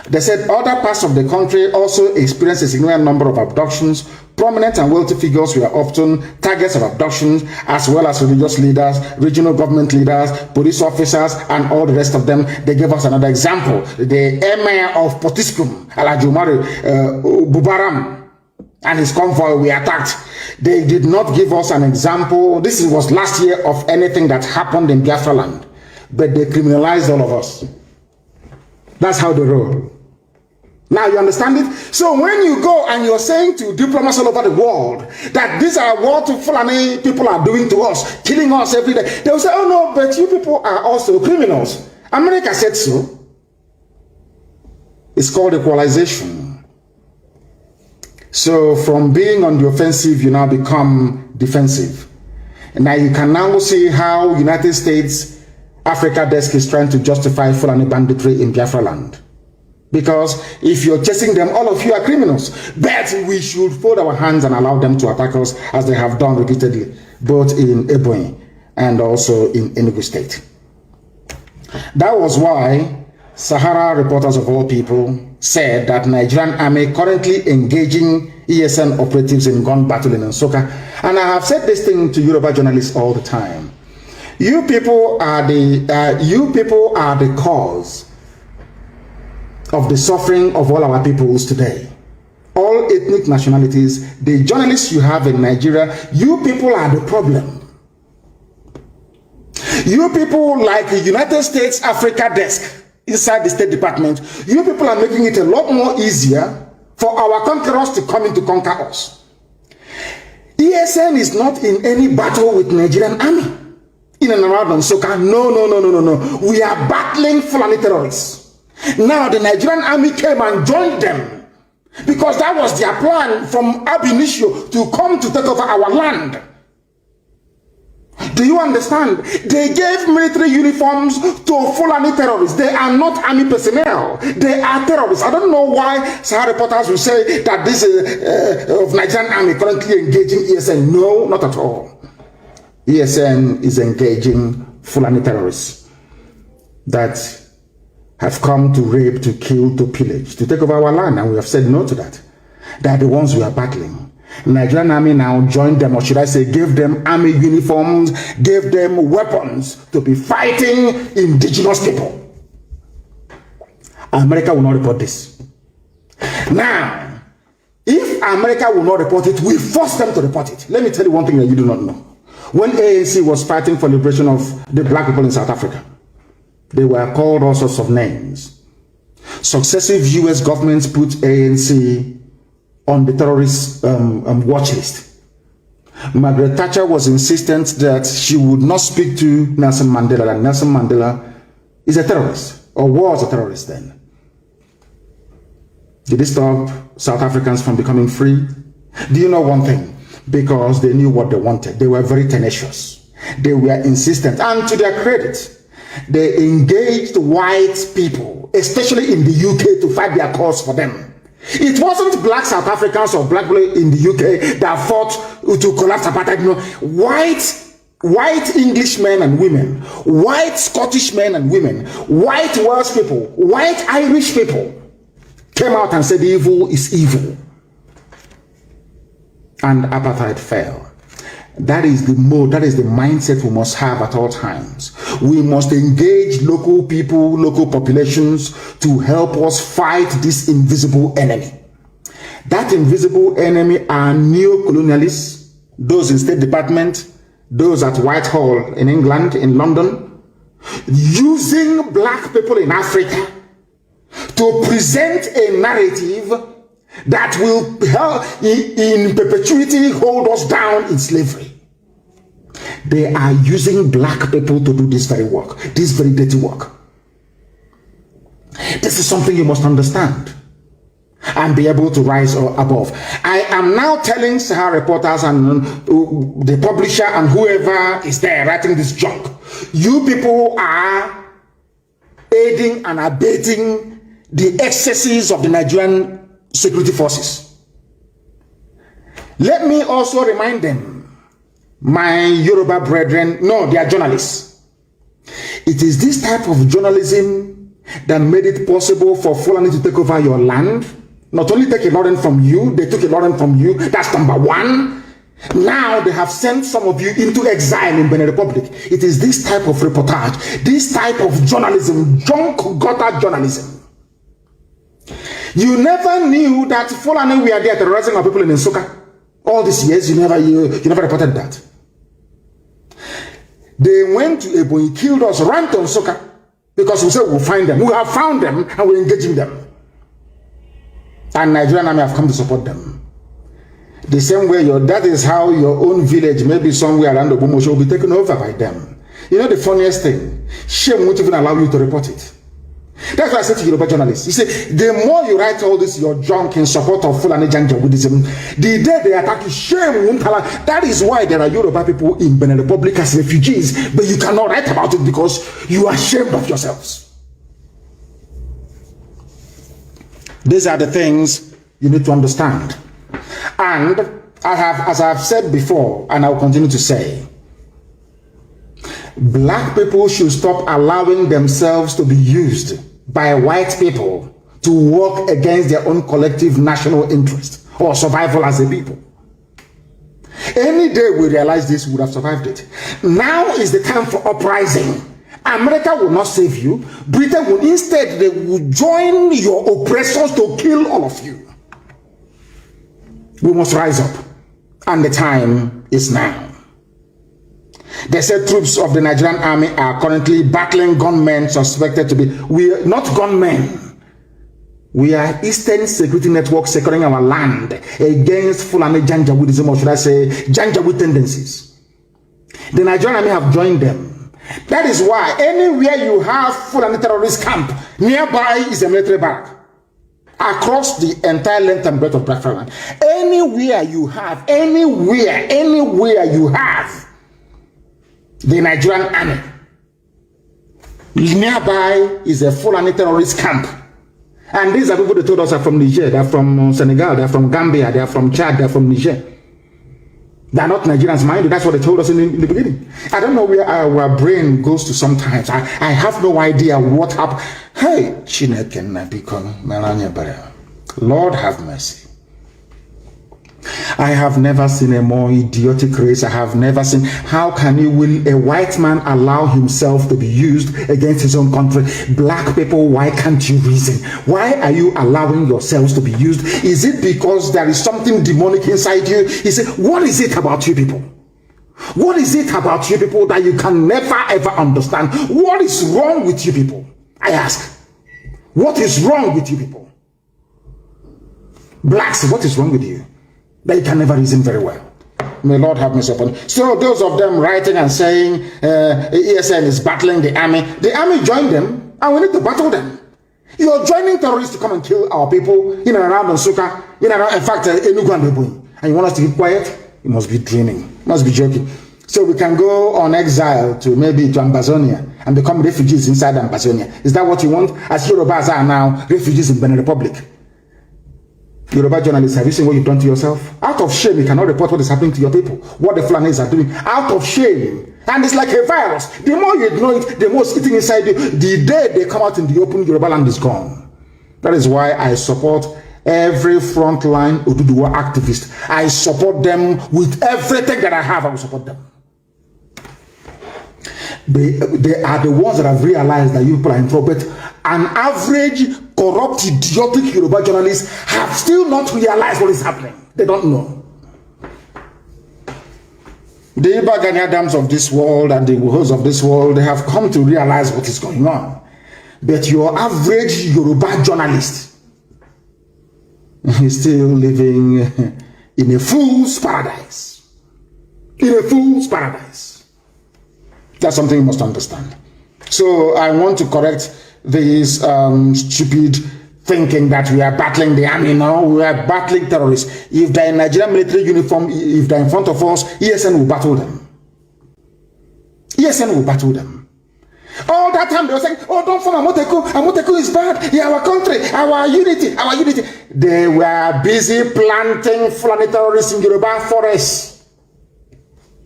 They said other parts of the country also experienced a significant number of abductions. Prominent and wealthy figures were often targets of abductions, as well as religious leaders, regional government leaders, police officers, and all the rest of them. They gave us another example. The Emir of Potiskum, Alhaji Umar Bubaram, and his convoy were attacked. They did not give us an example. This was last year of anything that happened in Biafra land. But they criminalized all of us. That's how they roll. Now you understand it? So when you go and you're saying to diplomats all over the world that these are what Fulani people are doing to us, killing us every day, they'll say, oh no, but you people are also criminals. America said so. It's called equalization. So from being on the offensive, you now become defensive. And now you can now see how United States Africa Desk is trying to justify Fulani banditry in Biafra land. Because if you're chasing them, all of you are criminals. But we should fold our hands and allow them to attack us as they have done repeatedly, both in Ebonyi and also in Enugu State. That was why Sahara reporters of all people said that Nigerian army currently engaging ESN operatives in gun battle in Nsukka. And I have said this thing to Yoruba journalists all the time. You people are the cause of the suffering of all our peoples today. All ethnic nationalities, the journalists you have in Nigeria, you people are the problem. You people like the United States Africa Desk inside the State Department, you people are making it a lot more easier for our conquerors to come in to conquer us. ESN is not in any battle with Nigerian army in and around Nsukka. No. We are battling Fulani terrorists. Now the Nigerian army came and joined them because that was their plan from ab initio, to come to take over our land. Do you understand? They gave military uniforms to Fulani terrorists. They are not army personnel. They are terrorists. I don't know why Sahara reporters will say that this of Nigerian army currently engaging ESN. No, not at all. ESN is engaging Fulani terrorists that have come to rape, to kill, to pillage, to take over our land, and we have said no to that. They are the ones we are battling. Nigerian army now joined them, or should I say gave them army uniforms, gave them weapons to be fighting indigenous people. America will not report this. Now, if America will not report it, we force them to report it. Let me tell you one thing that you do not know. When ANC was fighting for liberation of the black people in South Africa, they were called all sorts of names. Successive US governments put ANC on the terrorist watch list. Margaret Thatcher was insistent that she would not speak to Nelson Mandela, that Nelson Mandela is a terrorist, or was a terrorist then. Did it stop South Africans from becoming free? Do you know one thing? Because they knew what they wanted. They were very tenacious. They were insistent. And to their credit, they engaged white people, especially in the UK, to fight their cause for them. It wasn't black South Africans or black people in the UK that fought to collapse apartheid. No, white English men and women, white Scottish men and women, white Welsh people, white Irish people came out and said evil is evil. And apartheid fell. That is the mode, that is the mindset we must have at all times. We must engage local people, local populations to help us fight this invisible enemy. That invisible enemy are neo-colonialists, those in State Department, those at Whitehall in England, in London, using black people in Africa to present a narrative that will in perpetuity hold us down in slavery. They are using black people to do this very work, this very dirty work. This is something you must understand and be able to rise above. I am now telling Sahara reporters and the publisher and whoever is there writing this junk, you people are aiding and abetting the excesses of the Nigerian security forces. Let me also remind them, my Yoruba brethren, no, they are journalists. It is this type of journalism that made it possible for Fulani to take over your land. Not only take a lot from you, they took a lot from you. That's number one. Now they have sent some of you into exile in Benin Republic. It is this type of reportage, this type of journalism, junk gutter journalism. You never knew that Fulani were there terrorizing our people in Nsukka. All these years, you never reported that. They went to Ebonyi, killed us, ran to Nsukka, because we said we'll find them. We have found them and we're engaging them. And Nigerian army have come to support them. The same way, that is how your own village, maybe somewhere around the Obumosho, will be taken over by them. You know the funniest thing? Shame won't even allow you to report it. That's why I say to Yoruba journalists, you say, the more you write all this, your junk in support of Fulani Janjaweed Buddhism, the day they attack you, shame won't allow. That is why there are Yoruba people in Benin Republic as refugees, but you cannot write about it because you are ashamed of yourselves. These are the things you need to understand. And as I have said before, and I will continue to say, black people should stop allowing themselves to be used by white people to work against their own collective national interest or survival as a people. Any day we realize this, we would have survived it. Now is the time for uprising. America will not save you. Britain will instead, they will join your oppressors to kill all of you. We must rise up, and the time is now. They said troops of the Nigerian army are currently battling gunmen suspected to be, not gunmen. We are Eastern Security Network securing our land against Fulani Janjaweedism, or should I say, Janjaweed tendencies. The Nigerian army have joined them. That is why anywhere you have Fulani terrorist camp, nearby is a military barrack. Across the entire length and breadth of Biafra land. Anywhere you have the Nigerian army, nearby is a Fulani terrorist camp. And these are people that told us are from Niger, they're from Senegal, they're from Gambia, they're from Chad, they're from Niger. They're not Nigerians, mind you. That's what they told us in the beginning. I don't know where our brain goes to sometimes. I have no idea what happened. Hey, Lord have mercy. I have never seen a more idiotic race. I have never seen. How can will a white man allow himself to be used against his own country? Black people, why can't you reason? Why are you allowing yourselves to be used? Is it because there is something demonic inside you? What is it about you people? What is it about you people that you can never ever understand? What is wrong with you people? I ask. What is wrong with you people? Blacks, what is wrong with you? They can never reason very well. May Lord have mercy upon you. So those of them writing and saying ESN is battling the army joined them, and we need to battle them. You're joining terrorists to come and kill our people in and around Nsuka, in fact, Enugu and Ebonyi. And you want us to keep quiet? You must be dreaming. You must be joking. So we can go on exile to maybe to Ambazonia and become refugees inside Ambazonia. Is that what you want? As Yorubas are now refugees in Benin Republic. Yoruba journalists, have you seen what you've done to yourself? Out of shame, you cannot report what is happening to your people, what the Fulanis are doing. Out of shame. And it's like a virus. The more you ignore it, the more it's eating inside you. The day they come out in the open, Yoruba land is gone. That is why I support every frontline Oduduwa activist. I support them with everything that I have. I will support them. They are the ones that have realized that you people are in trouble. But an average, corrupt, idiotic Yoruba journalist have still not realized what is happening. They don't know. The Iba Adams of this world and the Wuhos of this world, they have come to realize what is going on. But your average Yoruba journalist is still living in a fool's paradise. In a fool's paradise. That's something you must understand. So I want to correct this stupid thinking that we are battling the army. No, we are battling terrorists. If they're in Nigerian military uniform, if they're in front of us, ESN will battle them. ESN will battle them. All that time they were saying, oh, don't form Amoteku. Amoteku is bad. Yeah, our country, our unity, our unity. They were busy planting Fulani terrorists in Yoruba forests.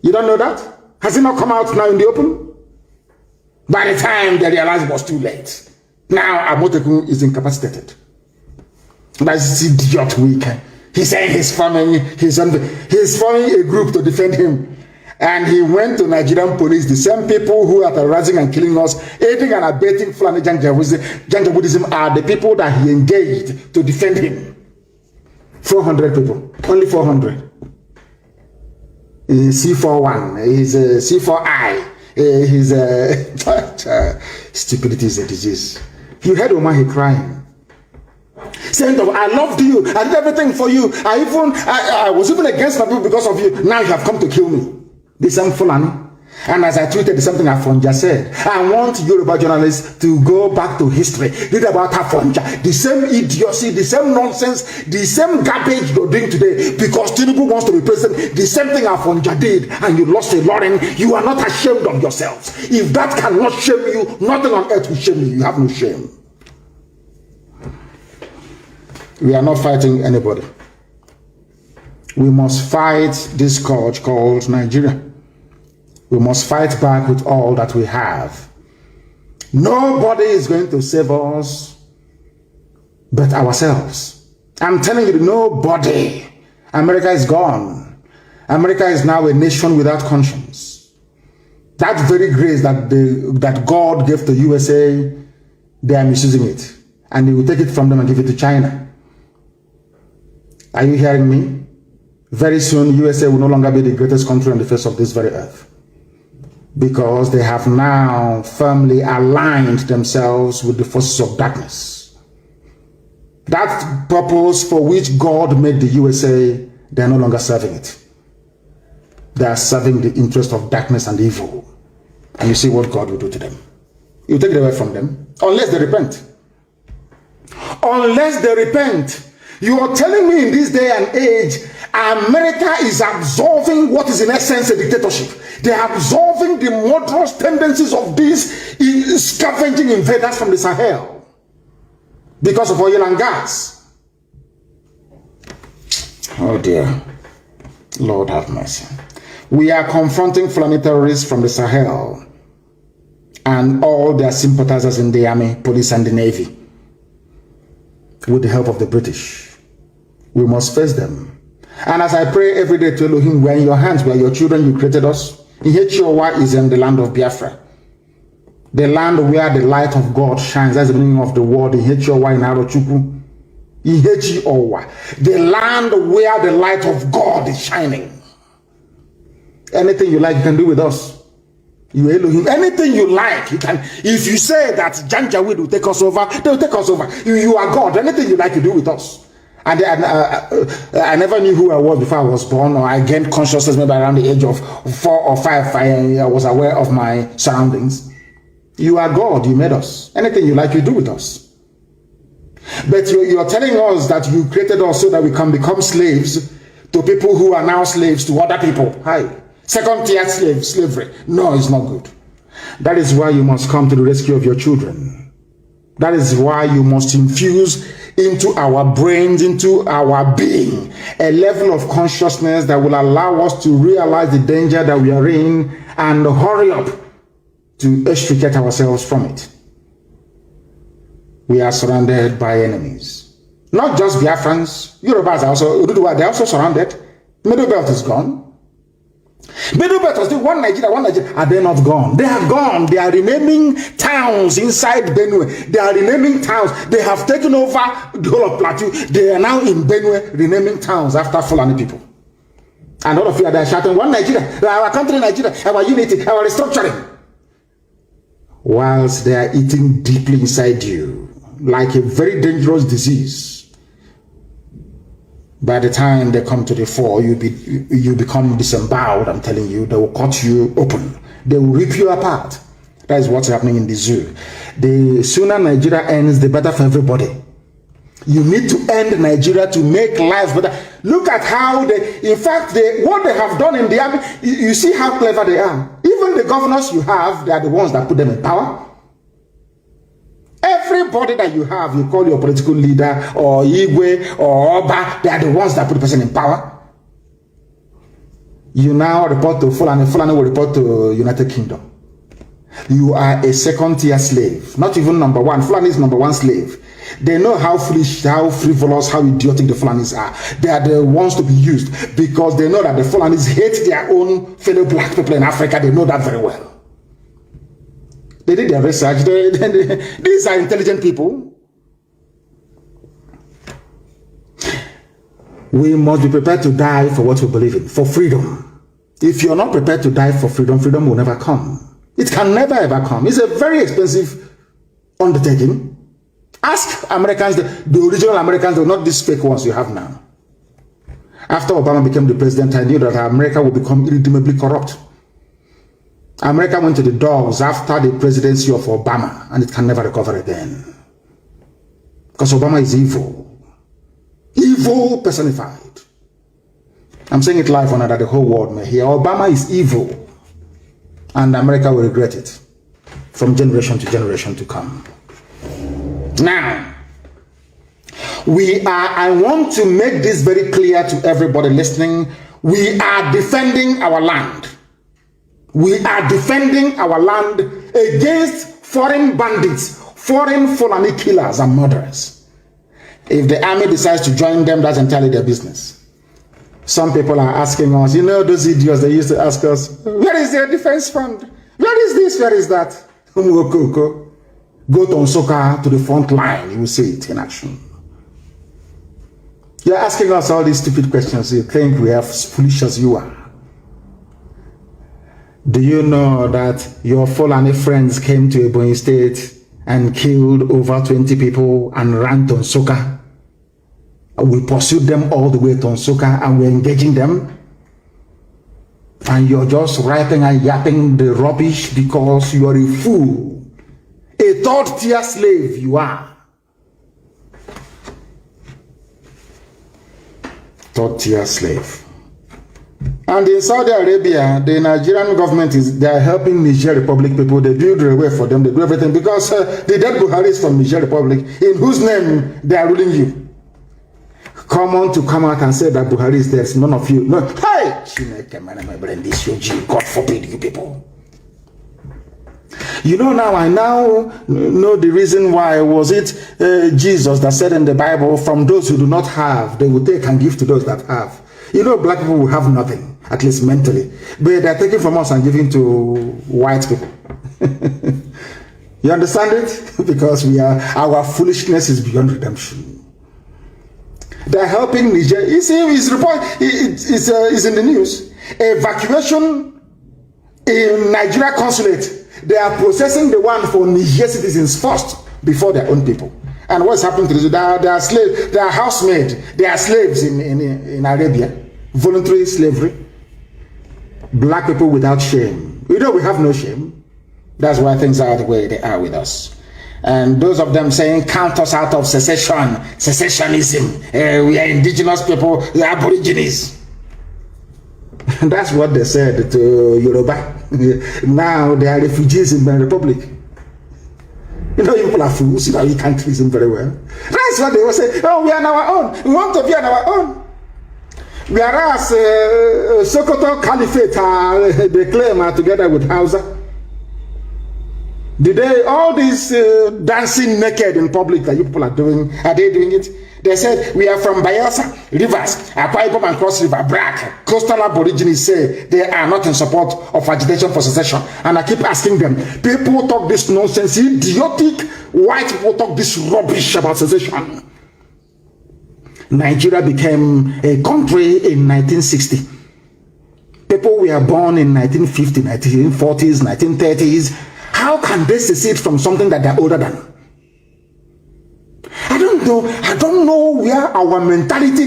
You don't know that? Has it not come out now in the open? By the time they realized it was too late. Now Amoteku is incapacitated. That's idiot weak. He's saying he's forming a group to defend him. And he went to Nigerian police, the same people who are terrorizing and killing us, aiding and abetting Fulani Janjaweedism are the people that he engaged to defend him. 400 people, only 400. C41, he's a C4I, he's a stupidity is a disease. You heard Omahi crying, saying, I loved you, I did everything for you, I was even against my people because of you. Now you have come to kill me. The same Fulani. And as I tweeted something Afonja said, I want Yoruba journalists to go back to history, read about Afonja, the same idiocy, the same nonsense, the same garbage you're doing today, because Tinubu wants to be president, the same thing Afonja did, and you lost a Lauren. You are not ashamed of yourselves. If that cannot shame you, nothing on earth will shame you. You have no shame. We are not fighting anybody. We must fight this scourge called Nigeria. We must fight back with all that we have. Nobody is going to save us but ourselves. I'm telling you, nobody. America is gone. America is now a nation without conscience. That very grace that God gave to USA, they are misusing it. And they will take it from them and give it to China. Are you hearing me? Very soon, USA will no longer be the greatest country on the face of this very earth. Because they have now firmly aligned themselves with the forces of darkness. That purpose for which God made the USA, they are no longer serving it. They are serving the interest of darkness and evil. And you see what God will do to them. You take it away from them. Unless they repent. Unless they repent. You are telling me in this day and age, America is absorbing what is in essence a dictatorship. They are absorbing the murderous tendencies of these scavenging invaders from the Sahel because of oil and gas. Oh dear. Lord have mercy. We are confronting Fulani terrorists from the Sahel and all their sympathizers in the army, police, and the navy with the help of the British. We must face them. And as I pray every day to Elohim, we are in your hands, we are your children, you created us. Ihechiwa is in the land of Biafra. The land where the light of God shines. That's the meaning of the word Ihechiwa in Arochukwu. Ihechiwa. The land where the light of God is shining. Anything you like, you can do with us. You Elohim, anything you like, you can. If you say that Janjaweed will take us over, they will take us over. You are God. Anything you like, you do with us. And I never knew who I was before I was born, or I gained consciousness maybe around the age of 4 or 5. I was aware of my surroundings. You are God. You made us. Anything you like, you do with us. But you're telling us that you created us so that we can become slaves to people who are now slaves to other people. Hi. Second-tier slavery. No, it's not good. That is why you must come to the rescue of your children. That is why you must infuse into our brains, into our being, a level of consciousness that will allow us to realize the danger that we are in and hurry up to extricate ourselves from it. We are surrounded by enemies. Not just Biafrans. Yorubas are also, they're also surrounded. Middle Belt is gone. Middle Belt was the one Nigeria. Are they not gone? They are gone. They are renaming towns inside Benue. They are renaming towns. They have taken over the whole of Plateau. They are now in Benue renaming towns after Fulani people. And all of you are there shouting, one Nigeria, our country Nigeria, our unity, our restructuring. Whilst they are eating deeply inside you, like a very dangerous disease. By the time they come to the fore, you become disemboweled. I'm telling you, they will cut you open. They will rip you apart. That is what's happening in the zoo. The sooner Nigeria ends, the better for everybody. You need to end Nigeria to make life better. Look at how what they have done in the army. You see how clever they are. Even the governors you have, they are the ones that put them in power. Everybody that you have, you call your political leader or Igwe or Oba, they are the ones that put the person in power. You now report to Fulani, Fulani will report to United Kingdom. You are a second-tier slave, not even number one. Fulani is number one slave. They know how foolish, how frivolous, how idiotic the Fulanis are. They are the ones to be used because they know that the Fulanis hate their own fellow black people in Africa. They know that very well. They did their research. These are intelligent people. We must be prepared to die for what we believe in, for freedom. If you're not prepared to die for freedom, freedom will never come. It can never ever come. It's a very expensive undertaking. Ask Americans, the original Americans, not these fake ones you have now. After Obama became the president, I knew that America would become irredeemably corrupt. America went to the dogs after the presidency of Obama, and it can never recover again. Because Obama is evil. Evil personified. I'm saying it live on that the whole world may hear. Obama is evil. And America will regret it from generation to generation to come. Now, I want to make this very clear to everybody listening. We are defending our land. We are defending our land against foreign bandits, foreign Fulani killers and murderers. If the army decides to join them, that's entirely their business. Some people are asking us, you know, those idiots, they used to ask us, where is their defense fund? Where is this? Where is that? Go to Onsoka, to the front line. You will see it in action. You're asking us all these stupid questions. You think we are as foolish as you are. Do you know that your Fulani friends came to Ebonyi State and killed over 20 people and ran to Onsoka We pursued them all the way to Nsukka and we're engaging them. And you're just writing and yapping the rubbish because you're a fool. A third-tier slave you are. Third-tier slave. And in Saudi Arabia, the Nigerian government they are helping Niger Republic people. They build railway for them. They do everything because the dead Buhari is from Niger Republic, in whose name they are ruling you. Come out and say that Buhari is there. None of you. No. Hey! God forbid you people. You know now, I now know the reason why. Was it Jesus that said in the Bible, from those who do not have, they will take and give to those that have. You know, black people will have nothing, at least mentally. But they're taking from us and giving to white people. You understand it? Because our foolishness is beyond redemption. They're helping Niger. You see, it's in the news. Evacuation in Nigeria consulate. They are processing the one for Niger citizens first before their own people. And what's happening to this? They are slaves. They are housemaid. They are slaves in Arabia. Voluntary slavery. Black people without shame. You know we have no shame. That's why things are the way they are with us. And those of them saying, count us out of secession, secessionism. We are indigenous people, we are aborigines. That's what they said to Yoruba. Now they are refugees in the Republic. You know, people are fools, you know, you can't reason very well. That's what they will say, oh, we are on our own. We want to be on our own. Whereas Sokoto Caliphate, they claim together with Hausa. Did they, all this dancing naked in public that you people are doing, are they doing it? They said, we are from Bayelsa, Rivers, Akwa Ibom and Cross River, Brack. Coastal Aborigines say they are not in support of agitation for secession. And I keep asking them, people talk this nonsense, idiotic, white people talk this rubbish about secession. Nigeria became a country in 1960. People were born in 1950, 1940s, 1930s. How can they secede from something that they're older than? I don't know where our mentality,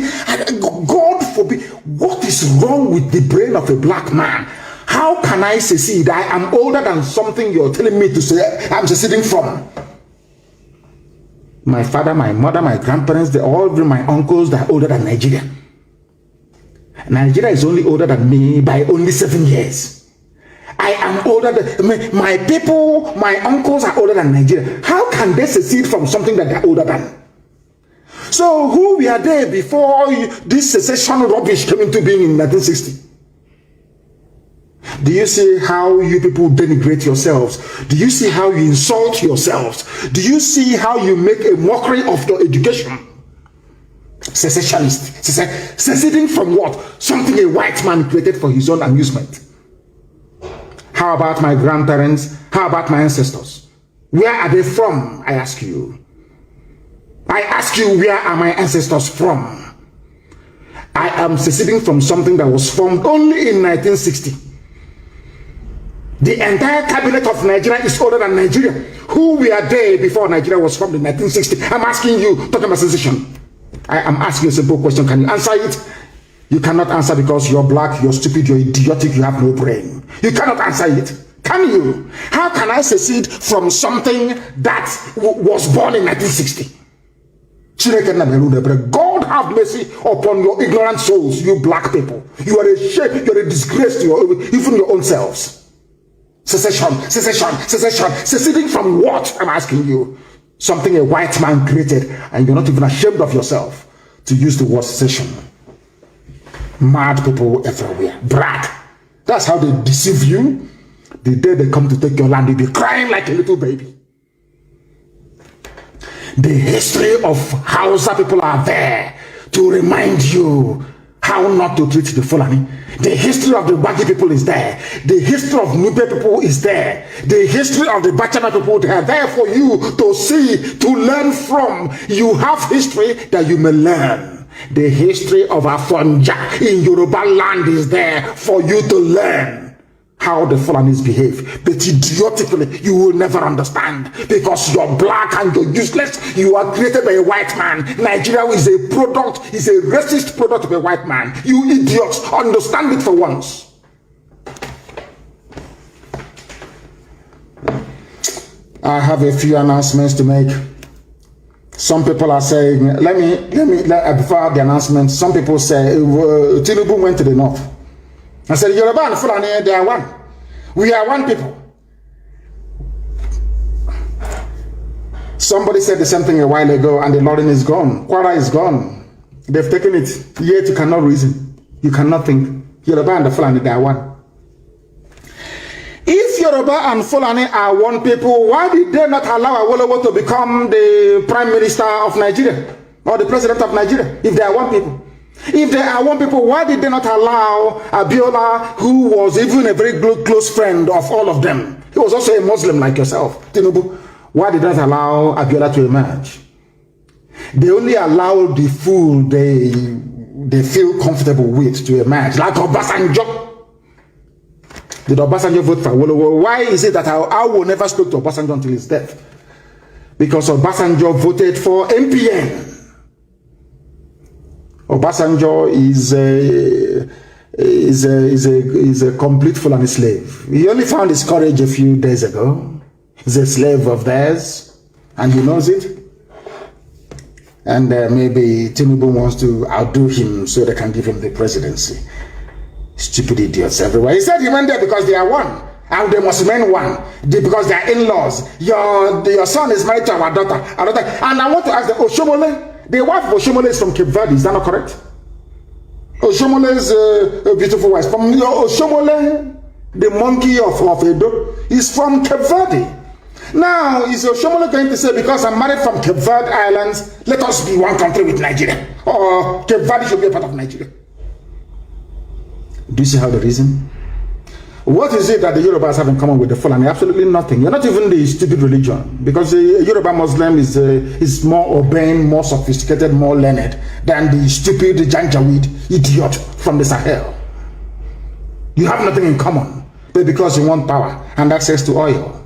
God forbid, what is wrong with the brain of a black man? How can I secede? I am older than something you're telling me to say I'm seceding from. My father, my mother, my grandparents, they all, my uncles, they're older than Nigeria. Nigeria is only older than me by only 7 years. I am older than my people, my uncles are older than Nigeria. How can they secede from something that they're older than? So who were they before this secession rubbish came into being in 1960? Do you see how you people denigrate yourselves? Do you see how you insult yourselves? Do you see how you make a mockery of your education? Secessionist. Seceding from what? Something a white man created for his own amusement. How about my grandparents? How about my ancestors? Where are they from? I ask you. I ask you, where are my ancestors from? I am seceding from something that was formed only in 1960. The entire cabinet of Nigeria is older than Nigeria. Who were they before Nigeria was formed in 1960? I'm asking you, talking about secession. I am asking you a simple question. Can you answer it? You cannot answer because you're black, you're stupid, you're idiotic, you have no brain. You cannot answer it. Can you? How can I secede from something that was born in 1960? God have mercy upon your ignorant souls, you black people. You are a shame, you're a disgrace to even your own selves. Secession, secession, secession. Seceding from what? I'm asking you. Something a white man created, and you're not even ashamed of yourself to use the word secession. Mad people everywhere. Brag. That's how they deceive you. The day they come to take your land, you'll be crying like a little baby. The history of Hausa people are there to remind you how not to treat the Fulani. The history of the Bagi people is there. The history of Nube people is there. The history of the Bachana people, they are there for you to see, to learn from. You have history that you may learn. The history of Afonja in Yoruba land is there for you to learn. how the Fulanis behave, but idiotically, you will never understand because you're black and you're useless. You are created by a white man. Nigeria is a product, is a racist product of a white man. You idiots, understand it for once. I have a few announcements to make. Some people are saying, before the announcement, some people say, Tinubu went to the north. I said, Yoruba and Fulani, they are one. We are one people. Somebody said the same thing a while ago, and the Lordin is gone. Kwara is gone. They've taken it. Yet you cannot reason. You cannot think. Yoruba and the Fulani, they are one. If Yoruba and Fulani are one people, why did they not allow Awolowo to become the Prime Minister of Nigeria or the President of Nigeria if they are one people? If they are one people, why did they not allow Abiola, who was even a very close friend of all of them? He was also a Muslim like yourself, Tinubu. Why did they not allow Abiola to emerge? They only allow the fool they feel comfortable with to emerge, like Obasanjo. Did Obasanjo vote for Awolowo? Why is it that I will never speak to Obasanjo until his death? Because Obasanjo voted for MPN. Obasanjo is a complete Fulani slave. He only found his courage a few days ago. He's a slave of theirs, and he knows it. And maybe Tinubu wants to outdo him so they can give him the presidency. Stupid idiots everywhere. He said he went there because they are one. And they must remain one. Because they are in-laws. Your son is married to our daughter. And I want to ask the Oshomole. The wife of Oshomole is from Cape Verde. Is that not correct? Oshomole is a beautiful wife. From Oshomole, the monkey of Edo, is from Cape Verde. Now, is Oshomole going to say, because I'm married from Cape Verde Islands, let us be one country with Nigeria? Or Cape Verde should be a part of Nigeria? Do you see how the reason? What is it that the Yorubas have in common with the Fulani? Absolutely nothing. You're not even the stupid religion, because the Yoruba Muslim is more urbane, more sophisticated, more learned than the stupid Janjaweed idiot from the Sahel. You have nothing in common, but because you want power and access to oil.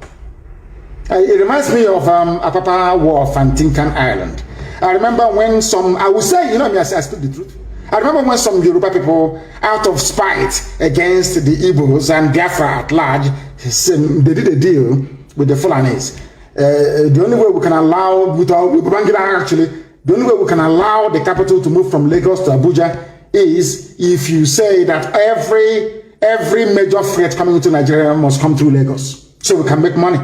It reminds me of Apapa War of Antinkan Island. I remember when I will say, you know me, I speak the truth. I remember when some Yoruba people, out of spite against the Igbos and Biafra at large, they did a deal with the Fulanis. The only way we can allow, with Babangida actually, the only way we can allow the capital to move from Lagos to Abuja is if you say that every major freight coming into Nigeria must come through Lagos, so we can make money.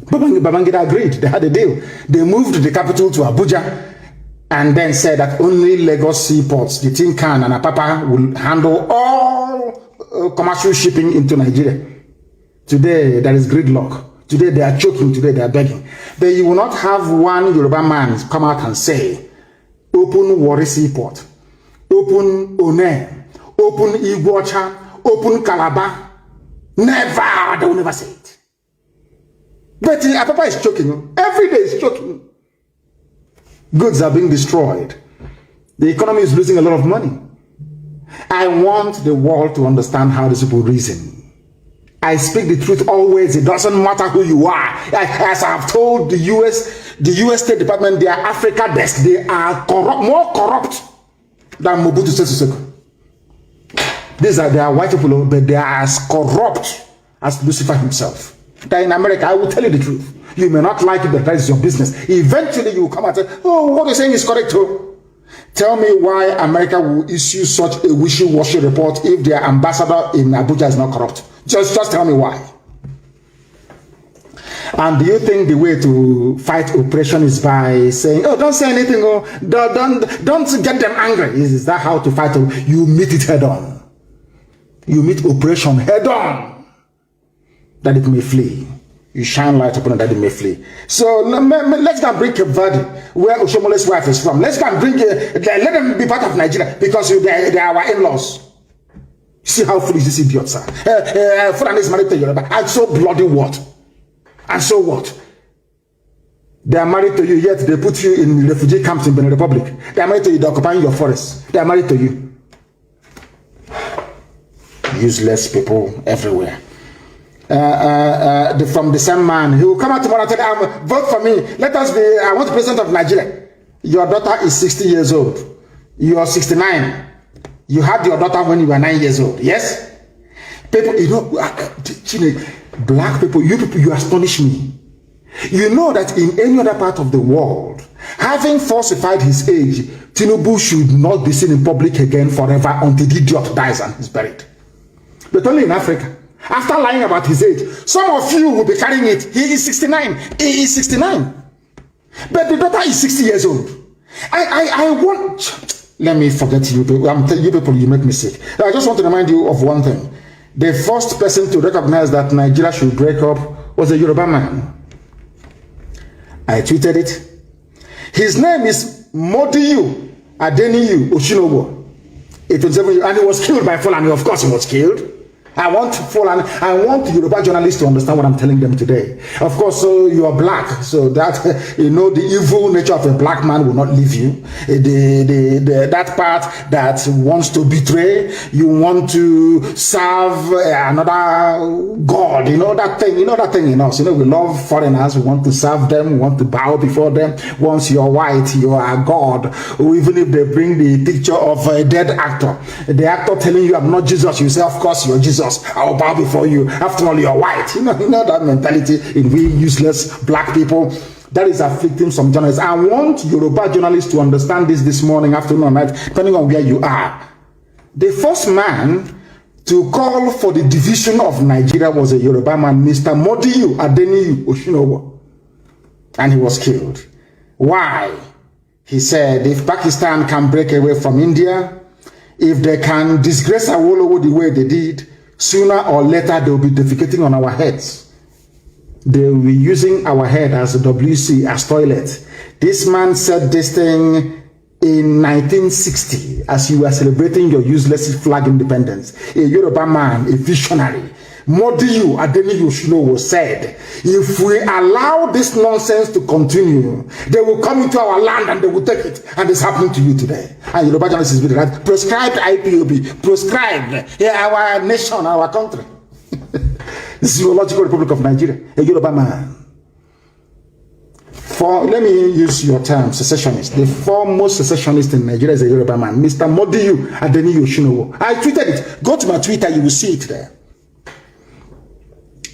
Babangida agreed. They had a deal. They moved the capital to Abuja, and then said that only Lagos seaports, the Tinkan and Apapa, will handle all commercial shipping into Nigeria. Today, there is gridlock. Today, they are choking. Today, they are begging. But you will not have one Yoruba man come out and say, open Warri Seaport, open One, open Iguacha, open Calabar. Never. They will never say it. But Apapa is choking. Every day is choking. Goods are being destroyed. The economy is losing a lot of money. I want the world to understand how these people reason. I speak the truth always. It doesn't matter who you are. As I've told the US State Department, their Africa desk, they are more corrupt than Mobutu Sese Seko. They are white people, but they are as corrupt as Lucifer himself. That in America, I will tell you the truth. You may not like it, but that is your business. Eventually, you will come and say, oh, what you're saying is correct too. Tell me why America will issue such a wishy-washy report if their ambassador in Abuja is not corrupt. Just tell me why. And do you think the way to fight oppression is by saying, oh, don't say anything, oh, don't get them angry? Is that how to fight? You meet it head on. You meet oppression head on, that it may flee. You shine light upon it that it may flee. So let's go and bring Cape Verde, where Oshomole's wife is from. Let's go and bring let them be part of Nigeria because they are our in-laws. See how foolish these idiots are. Fulani is married to Yoruba. And so bloody what? And so what? They are married to you, yet they put you in refugee camps in Benin Republic. They are married to you, they are occupying your forests. They are married to you. useless people everywhere. From the same man, he will come out tomorrow and tell you, vote for me. I want the president of Nigeria. Your daughter is 60 years old. You are 69. You had your daughter when you were 9 years old. Yes? People, you know, black people, you astonish me. You know that in any other part of the world, having falsified his age, Tinubu should not be seen in public again forever until the idiot dies and is buried. But only in Africa, after lying about his age, some of you will be carrying it. He is 69. He is 69. But the daughter is 60 years old. I want... Let me forget you people. I'm telling you people, you make me sick. I just want to remind you of one thing. The first person to recognize that Nigeria should break up was a Yoruba man. I tweeted it. His name is Modiyu Adeniyi Oshinowo. 27 years, and he was killed by Fulani. Of course he was killed. I want Yoruba journalists to understand what I'm telling them today. Of course, so you are black, so that you know the evil nature of a black man will not leave you. That part that wants to betray, you want to serve another god. You know that thing. You know that thing in us. You know we love foreigners. We want to serve them. We want to bow before them. Once you're white, you are a god. Or even if they bring the picture of a dead actor, the actor telling you, "I'm not Jesus," you say, "Of course you're Jesus. I'll bow before you. After all, you're white." You know that mentality in we useless black people that is afflicting some journalists. I want Yoruba journalists to understand this morning, afternoon, or night, depending on where you are. The first man to call for the division of Nigeria was a Yoruba man, Mr. Modiyu Adeniyi Oshinowo, and he was killed. Why? He said, if Pakistan can break away from India, if they can disgrace Awolowo the way they did, sooner or later, they will be defecating on our heads. They will be using our head as a WC, as toilet. This man said this thing in 1960, as you were celebrating your useless flag independence. A Yoruba man, a visionary, Modiyu Adeniyi Oshinowo said, if we allow this nonsense to continue, they will come into our land and they will take it. And it's happening to you today. And Yoruba journalists is with that. Proscribed IPOB, proscribed our nation, our country. The Zoological Republic of Nigeria, a Yoruba man. Let me use your term, secessionist. The foremost secessionist in Nigeria is a Yoruba man, Mr. Modiyu Adeniyi Oshinowo. I tweeted it. Go to my Twitter, you will see it there.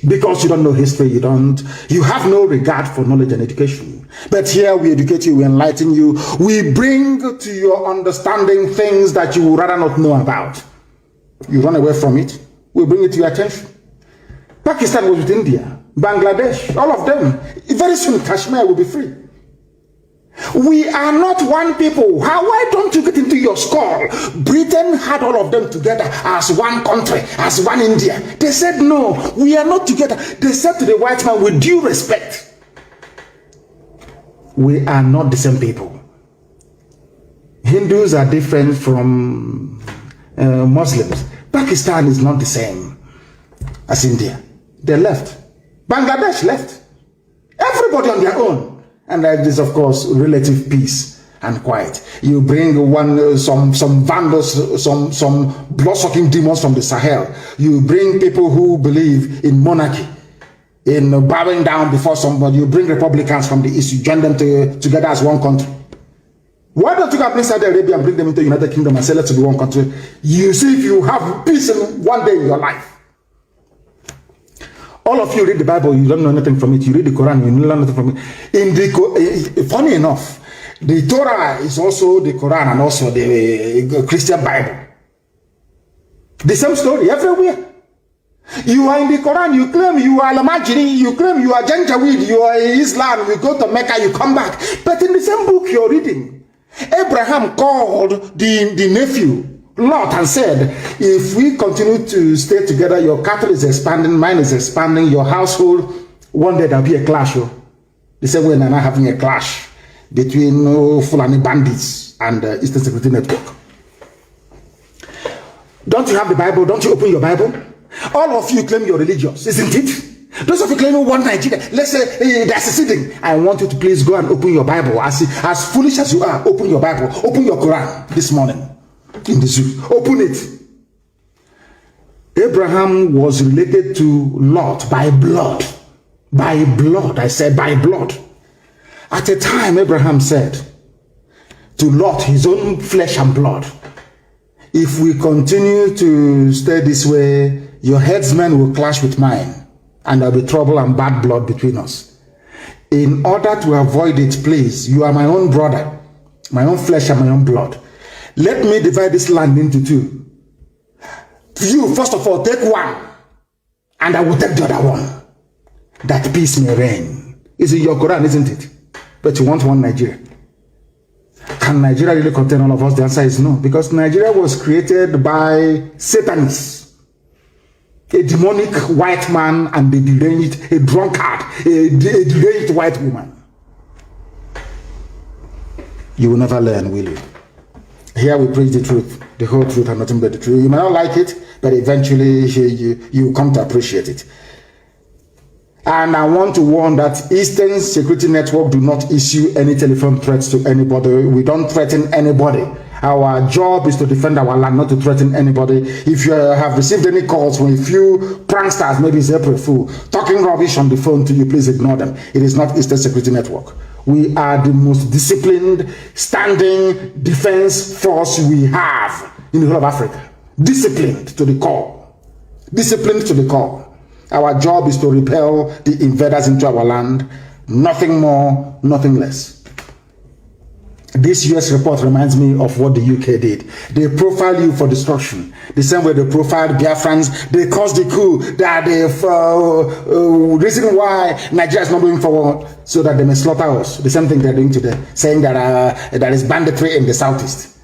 Because you don't know history, you have no regard for knowledge and education. But here we educate you, we enlighten you, we bring to your understanding things that you would rather not know about. You run away from it, we bring it to your attention. Pakistan was with India, Bangladesh, all of them. Very soon Kashmir will be free. We are not one people. Why don't you get into your skull? Britain had all of them together as one country, as one India. They said, no, we are not together. They said to the white man, with due respect, we are not the same people. Hindus are different from Muslims. Pakistan is not the same as India. They left. Bangladesh left. Everybody on their own. And that is, of course, relative peace and quiet. You bring some vandals, some blood-sucking demons from the Sahel. You bring people who believe in monarchy, in bowing down before somebody. You bring Republicans from the East. You join them together as one country. Why don't you go bring Saudi Arabia and bring them into the United Kingdom and say let's be one country? You see if you have peace in one day in your life. All of you read the Bible, you don't know anything from it. You read the Quran, you learn nothing from it. Funny enough, the Torah is also the Quran and also the Christian Bible. The same story everywhere. You are in the Quran, you claim you are Lamajiri, you claim you are Janjaweed, you are Islam, you go to Mecca, you come back. But in the same book you're reading, Abraham called the nephew Lot and said, if we continue to stay together, your cattle is expanding, mine is expanding, your household, one day there'll be a clash. The same way we're not having a clash between Fulani bandits and Eastern Security Network. Don't you have the Bible? Don't you open your Bible? All of you claim you're religious, isn't it? Those of you claiming one Nigeria, let's say they're seceding. I want you to please go and open your Bible. As foolish as you are, open your Bible, open your Quran this morning. In the zoo, open it. Abraham was related to Lot by blood. By blood, I said by blood. At a time, Abraham said to Lot, his own flesh and blood, if we continue to stay this way, your headsmen will clash with mine, and there'll be trouble and bad blood between us. In order to avoid it, please, you are my own brother, my own flesh and my own blood. Let me divide this land into two. You, first of all, take one, and I will take the other one, that peace may reign. It's in your Quran, isn't it? But you want one Nigeria. Can Nigeria really contain all of us? The answer is no, because Nigeria was created by Satanists, a demonic white man and a deranged, a drunkard, a deranged white woman. You will never learn, will you? Here we preach the truth, the whole truth and nothing but the truth. You may not like it, but eventually you come to appreciate it. And I want to warn that Eastern Security Network do not issue any telephone threats to anybody. We don't threaten anybody. Our job is to defend our land, not to threaten anybody. If you have received any calls from a few pranksters, maybe it's April Fool, talking rubbish on the phone to you, please ignore them. It is not Eastern Security Network. We are the most disciplined, standing defense force we have in the whole of Africa. Disciplined to the core. Disciplined to the core. Our job is to repel the invaders into our land. Nothing more, nothing less. This US report reminds me of what the UK did. They profile you for destruction. The same way they profiled Biafrans. They caused the coup. That the reason why Nigeria is not moving forward, so that they may slaughter us. The same thing they're doing today, saying that there is banditry in the southeast.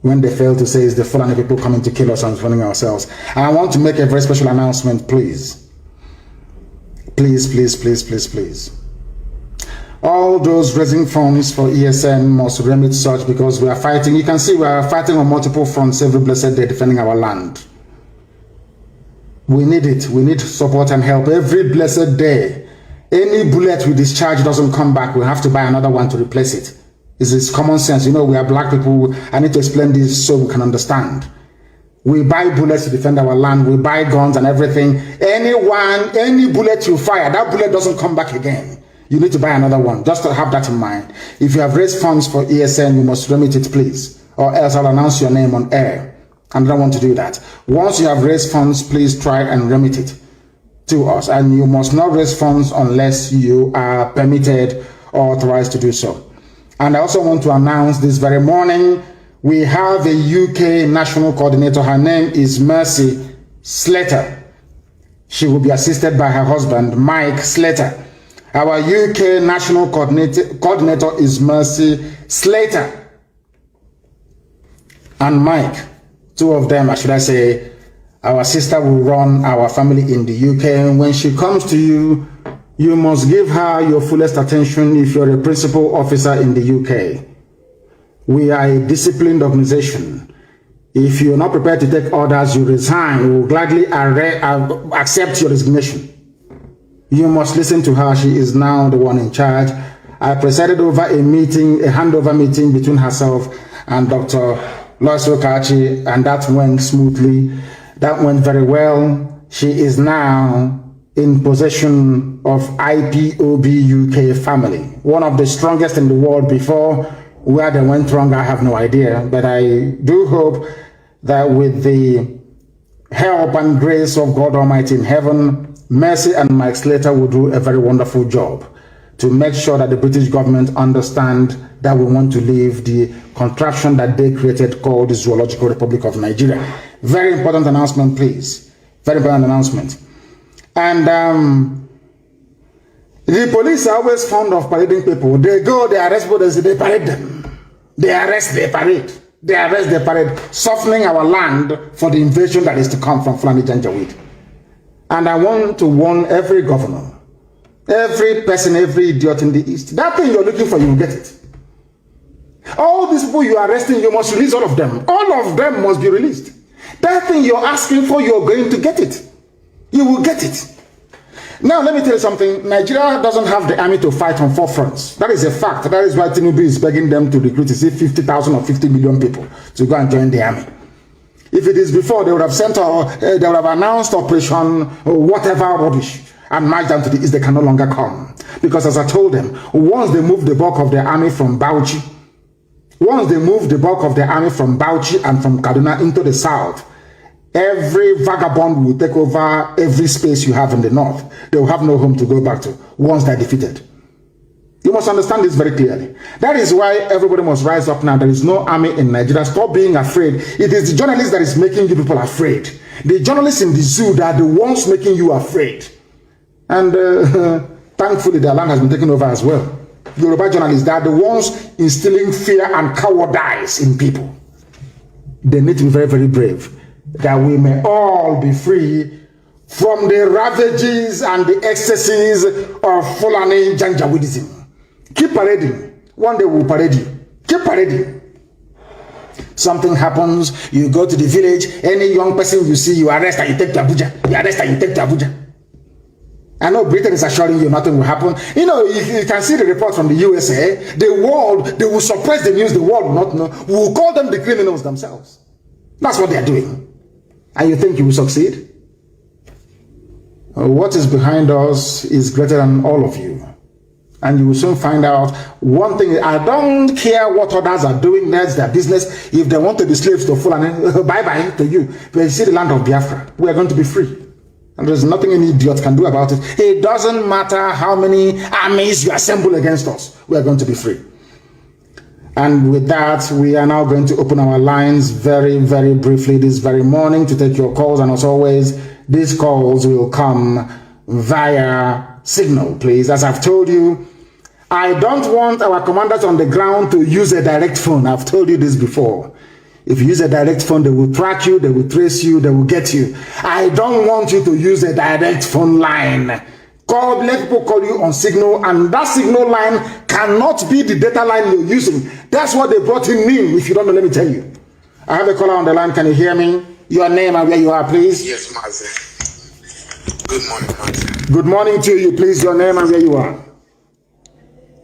When they fail to say it's the Fulani people coming to kill us and running ourselves. And I want to make a very special announcement, please. Please, please, please, please, please. All those raising funds for ESN must remit such, because we are fighting. You can see we are fighting on multiple fronts every blessed day, defending our land. We need it. We need support and help every blessed day. Any bullet we discharge doesn't come back. We have to buy another one to replace it. It's common sense. You know, we are black people. I need to explain this so we can understand. We buy bullets to defend our land. We buy guns and everything. Any bullet you fire, that bullet doesn't come back again. You need to buy another one. Just to have that in mind. If you have raised funds for ESN, you must remit it, please. Or else I'll announce your name on air. And I don't want to do that. Once you have raised funds, please try and remit it to us. And you must not raise funds unless you are permitted or authorized to do so. And I also want to announce this very morning, we have a UK national coordinator. Her name is Mercy Slater. She will be assisted by her husband, Mike Slater. Our UK national coordinator is Mercy Slater. And Mike, two of them, should I say, our sister will run our family in the UK. And when she comes to you, you must give her your fullest attention if you're a principal officer in the UK. We are a disciplined organization. If you're not prepared to take orders, you resign. We will gladly accept your resignation. You must listen to her. She is now the one in charge. I presided over a meeting, a handover meeting between herself and Dr. Lois Okachi, and that went smoothly. That went very well. She is now in possession of IPOB UK family, one of the strongest in the world. Before, where they went wrong, I have no idea, but I do hope that with the help and grace of God Almighty in heaven, Mercy and Mike Slater will do a very wonderful job to make sure that the British government understand that we want to leave the contraption that they created called the Zoological Republic of Nigeria. Very important announcement, please. Very important announcement. And the police are always fond of parading people. They go, they arrest people, they parade them. They arrest, they parade. They arrest, they parade, softening our land for the invasion that is to come from Fulani Janjaweed. And I want to warn every governor, every person, every idiot in the East, that thing you're looking for, you will get it. All these people you are arresting, you must release all of them. All of them must be released. That thing you're asking for, you're going to get it. You will get it. Now, let me tell you something. Nigeria doesn't have the army to fight on four fronts. That is a fact. That is why Tinubu is begging them to recruit 50,000 or 50 million people to go and join the army. If it is before, they would have sent or they would have announced operation or whatever rubbish and marched down to the east. They can no longer come. Because as I told them, once they move the bulk of their army from Bauchi, and from Kaduna into the south, every vagabond will take over every space you have in the north. They will have no home to go back to once they're defeated. You must understand this very clearly. That is why everybody must rise up now. There is no army in Nigeria. Stop being afraid. It is the journalists that is making you people afraid. The journalists in the zoo that are the ones making you afraid. And thankfully, their land has been taken over as well. Yoruba journalists, they are the ones instilling fear and cowardice in people. They need to be very, very brave, that we may all be free from the ravages and the excesses of Fulani Janjaweedism. Keep parading. One day we'll parade you. Keep parading. Something happens, you go to the village, any young person you see, you arrest and you take to Abuja. You arrest and you take to Abuja. I know Britain is assuring you nothing will happen. You know, you can see the report from the USA. The world, they will suppress the news, the world will not know. We will call them the criminals themselves. That's what they are doing. And you think you will succeed? What is behind us is greater than all of you. And you will soon find out one thing. I don't care what others are doing. That's their business. If they want to be slaves to Fulani, bye-bye to you. But you see the land of Biafra, we are going to be free. And there's nothing any idiot can do about it. It doesn't matter how many armies you assemble against us. We are going to be free. And with that, we are now going to open our lines very, very briefly this very morning to take your calls. And as always, these calls will come via signal, please. As I've told you, I don't want our commanders on the ground to use a direct phone. I've told you this before. If you use a direct phone, they will track you, they will trace you, they will get you. I don't want you to use a direct phone line. Let people call you on signal, and that signal line cannot be the data line you're using. That's what they brought in new. If you don't know, let me tell you. I have a caller on the line. Can you hear me? Your name and where you are, please. Yes, Mazi. Good morning, Mazi. Good morning to you, please. Your name and where you are.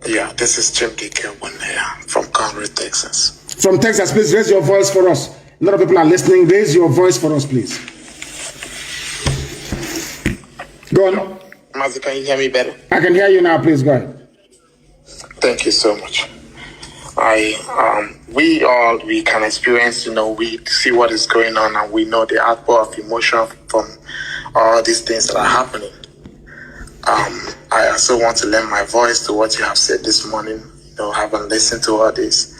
Yeah, this is Nnamdi from Kanu, Texas. From Texas, please raise your voice for us. A lot of people are listening. Raise your voice for us, please. Go on. Mazi, can you hear me better? I can hear you now. Please go ahead. Thank you so much. We can experience, we see what is going on, and we know the outpour of emotion from all these things that are happening. I also want to lend my voice to what you have said this morning. Having listened to all this,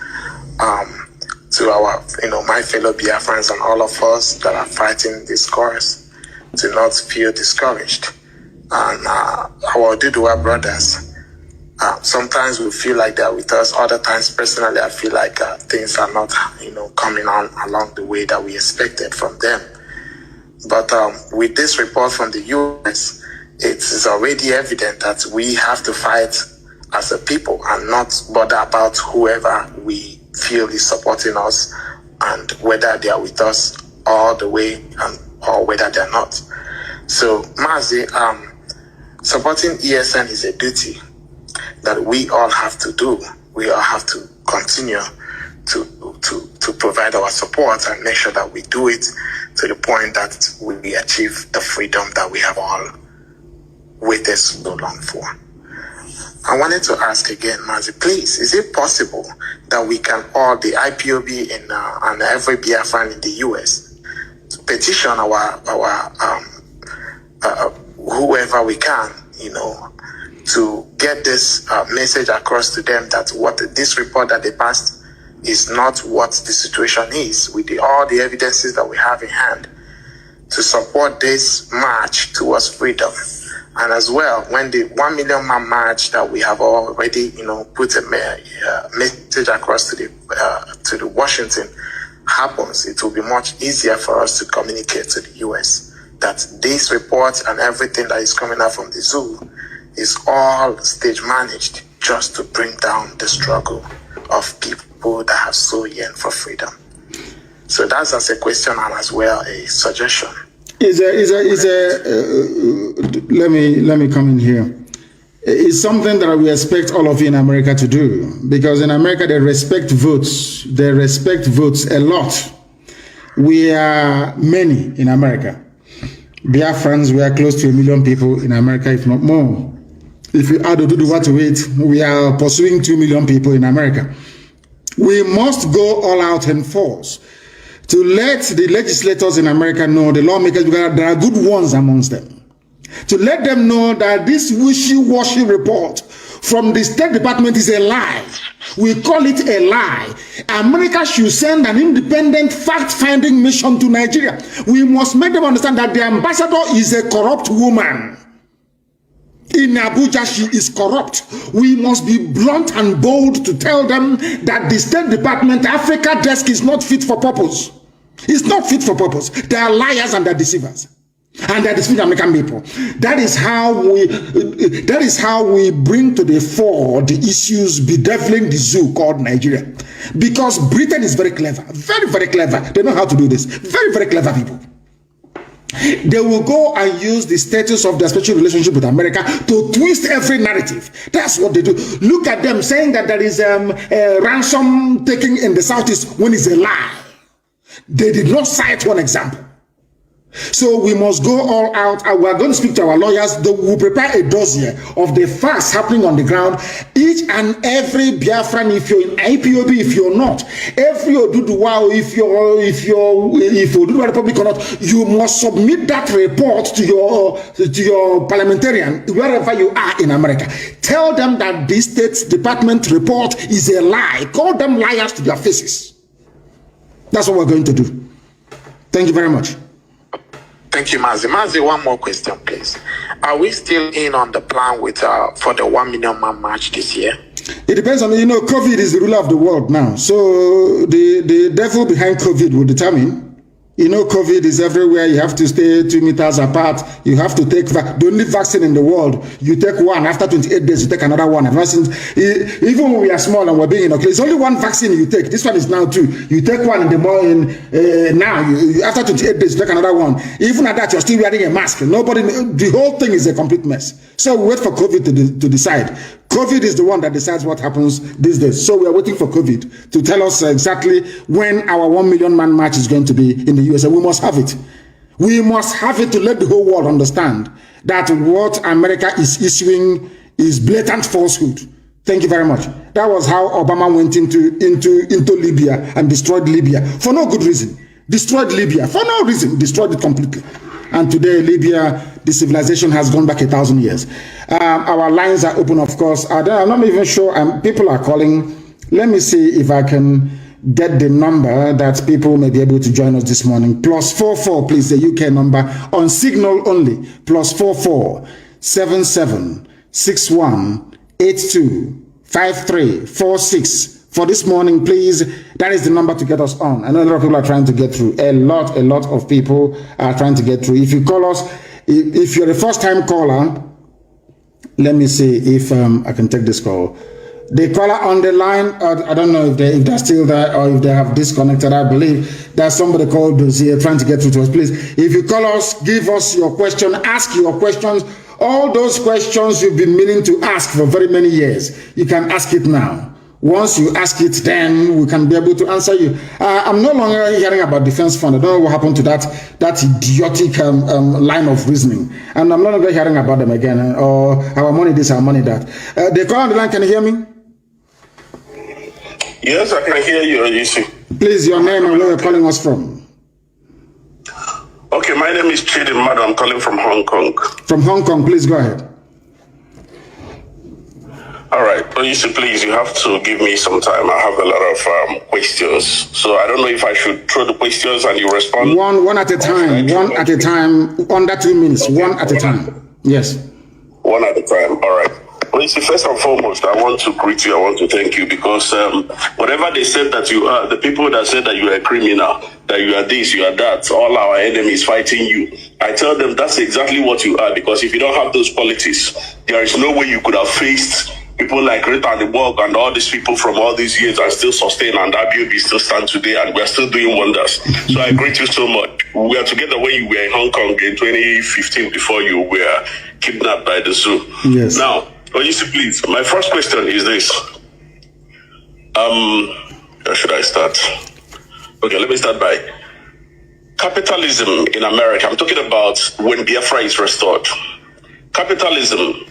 to our, my fellow Biafrans and all of us that are fighting this cause, to not feel discouraged. And our Oduduwa brothers, sometimes we feel like they're with us. Other times, personally, I feel like things are not, coming on along the way that we expected from them. But with this report from the U.S., it is already evident that we have to fight as a people and not bother about whoever we feel is supporting us and whether they are with us all the way or whether they're not. So, Mazi, supporting ESN is a duty that we all have to do. We all have to continue to provide our support and make sure that we do it to the point that we achieve the freedom that we have all waited so long for. I wanted to ask again, Mazi, please, is it possible that we can all, the IPOB and every Biafran in the US, petition our whoever we can, to get this message across to them that what this report that they passed is not what the situation is, with all the evidences that we have in hand, to support this march towards freedom. And as well, when the 1 million man march that we have already, put a message across to the Washington happens, it will be much easier for us to communicate to the US that this report and everything that is coming out from the zoo is all stage managed just to bring down the struggle of people that have so yearned for freedom. So that's as a question and as well a suggestion. Let me come in here. It's something that we expect all of you in America to do, because in America they respect votes. They respect votes a lot. We are many in America. Biafrans, we are close to 1 million people in America, if not more. If you add Oduduwa to it, we are pursuing 2 million people in America. We must go all out in force to let the legislators in America know, the lawmakers, because there are good ones amongst them, to let them know that this wishy-washy report from the State Department is a lie. We call it a lie. America should send an independent fact-finding mission to Nigeria. We must make them understand that the ambassador is a corrupt woman. In Abuja, she is corrupt. We must be blunt and bold to tell them that the State Department Africa desk is not fit for purpose. It's not fit for purpose. They are liars and they're deceivers. And they're deceiving American people. That is how we bring to the fore the issues bedeviling the zoo called Nigeria. Because Britain is very clever. Very, very clever. They know how to do this. Very, very clever people. They will go and use the status of their special relationship with America to twist every narrative. That's what they do. Look at them saying that there is a ransom taking in the Southeast when it's a lie. They did not cite one example. So we must go all out, and we are going to speak to our lawyers. They will prepare a dossier of the facts happening on the ground. Each and every Biafran, if you're in IPOB, if you're not, every Oduduwa, if Oduduwa Republic or not, you must submit that report to your parliamentarian wherever you are in America. Tell them that this State Department report is a lie. Call them liars to their faces. That's what we're going to do. Thank you very much. Thank you, Mazi. Mazi, one more question, please. Are we still in on the plan with for the 1 million man march this year? It depends on, COVID is the ruler of the world now. So the devil behind COVID will determine. COVID is everywhere. You have to stay 2 meters apart. You have to take the only vaccine in the world. You take one. After 28 days, you take another one. Even when we are small and we're being inoculate, it's only one vaccine you take. This one is now 2. You take one in the morning. Now, after 28 days, you take another one. Even at that, you're still wearing a mask. The whole thing is a complete mess. So we wait for COVID to decide. COVID is the one that decides what happens these days. So we are waiting for COVID to tell us exactly when our 1 million man march is going to be in the USA. We must have it. We must have it to let the whole world understand that what America is issuing is blatant falsehood. Thank you very much. That was how Obama went into Libya and destroyed Libya for no good reason. Destroyed Libya for no reason. Destroyed it completely. And today, Libya, the civilization has gone back 1,000 years. Our lines are open, of course. I'm not even sure. People are calling. Let me see if I can get the number that people may be able to join us this morning. +44, please, the UK number on Signal only. +44 77 61 82 53 46. For this morning, please, that is the number to get us on. I know a lot of people are trying to get through. A lot of people are trying to get through. If you call us, if you're a first-time caller, let me see if I can take this call. The caller on the line, I don't know if they're still there or if they have disconnected. I believe there's somebody called Dozier trying to get through to us. Please, if you call us, give us your question, ask your questions. All those questions you've been meaning to ask for very many years, you can ask it now. Once you ask it, then we can be able to answer you. I'm no longer hearing about defense fund. I don't know what happened to that idiotic line of reasoning. And I'm no longer hearing about them again. Or our money this, our money that. The call on the line, can you hear me? Yes, I can hear you, Yusuf. Please, your name and where you're calling us from. Okay, my name is Chidi Madu. I'm calling from Hong Kong. From Hong Kong, please go ahead. All right, Yusuf, please, you have to give me some time. I have a lot of questions. So I don't know if I should throw the questions and you respond. One at a time, under 2 minutes, okay. One at a time. Yes. One at a time, all right. Well, Yusuf, first and foremost, I want to greet you. I want to thank you because whatever they said that you are, the people that said that you are a criminal, that you are this, you are that, all our enemies fighting you, I tell them that's exactly what you are, because if you don't have those qualities, there is no way you could have faced people like Rita and the Borg and all these people from all these years and still sustain, and IBOB still stand today and we're still doing wonders. So I greet you so much. We were together when you were in Hong Kong in 2015 before you were kidnapped by the zoo. Yes. Now, Yusuf, please, my first question is this. Where should I start? Okay, let me start by, capitalism in America, I'm talking about when Biafra is restored. Capitalism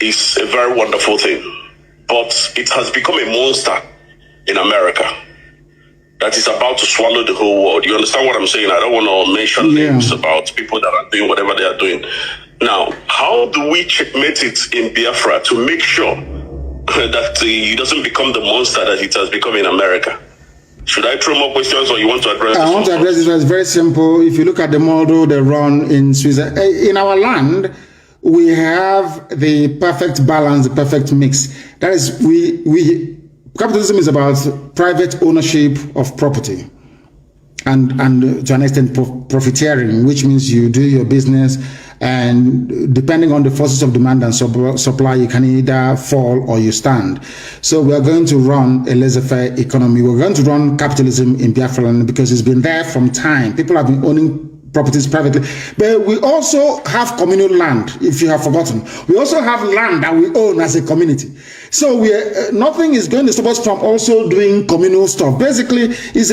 is a very wonderful thing, but it has become a monster in America that is about to swallow the whole world. You understand what I'm saying? I don't want to mention names about people that are doing whatever they are doing. Now, how do we checkmate it in Biafra to make sure that it doesn't become the monster that it has become in America? Should I throw more questions, or you want to address this? I want to address this. It's very simple. If you look at the model they run in Switzerland, in our land, we have the perfect balance, the perfect mix. That is, capitalism is about private ownership of property and to an extent profiteering, which means you do your business, and depending on the forces of demand and supply, you can either fall or you stand. So we are going to run a laissez-faire economy. We're going to run capitalism in Biafra land because it's been there from time. People have been owning properties privately, but we also have communal land. If you have forgotten, we also have land that we own as a community. So nothing is going to stop us from also doing communal stuff. Basically, is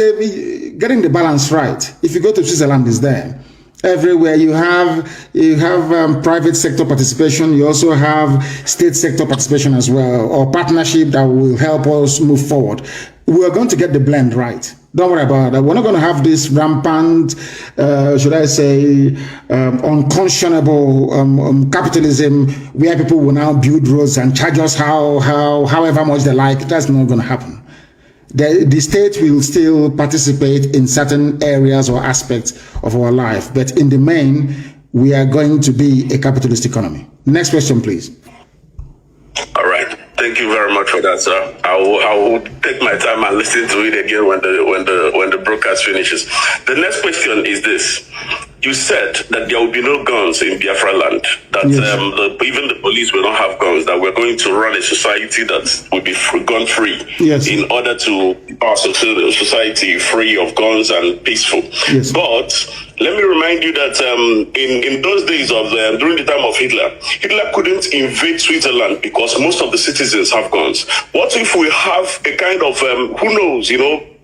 getting the balance right. If you go to Switzerland, it's there. Everywhere you have private sector participation, you also have state sector participation as well, or partnership that will help us move forward. We are going to get the blend right. Don't worry about that. We're not going to have this rampant, should I say, unconscionable capitalism where people will now build roads and charge us however much they like. That's not going to happen. The state will still participate in certain areas or aspects of our life, but in the main, we are going to be a capitalist economy. Next question, please. All right. Thank you very much for that, sir. I will take my time and listen to it again when the broadcast finishes. The next question is this: you said that there will be no guns in Biafra land, that yes. Even the police will not have guns, that we're going to run a society that will be gun-free, yes. in order to keep our society free of guns and peaceful. Yes. But let me remind you that in those days of during the time of Hitler couldn't invade Switzerland because most of the citizens have guns. What if we have a kind of, who knows,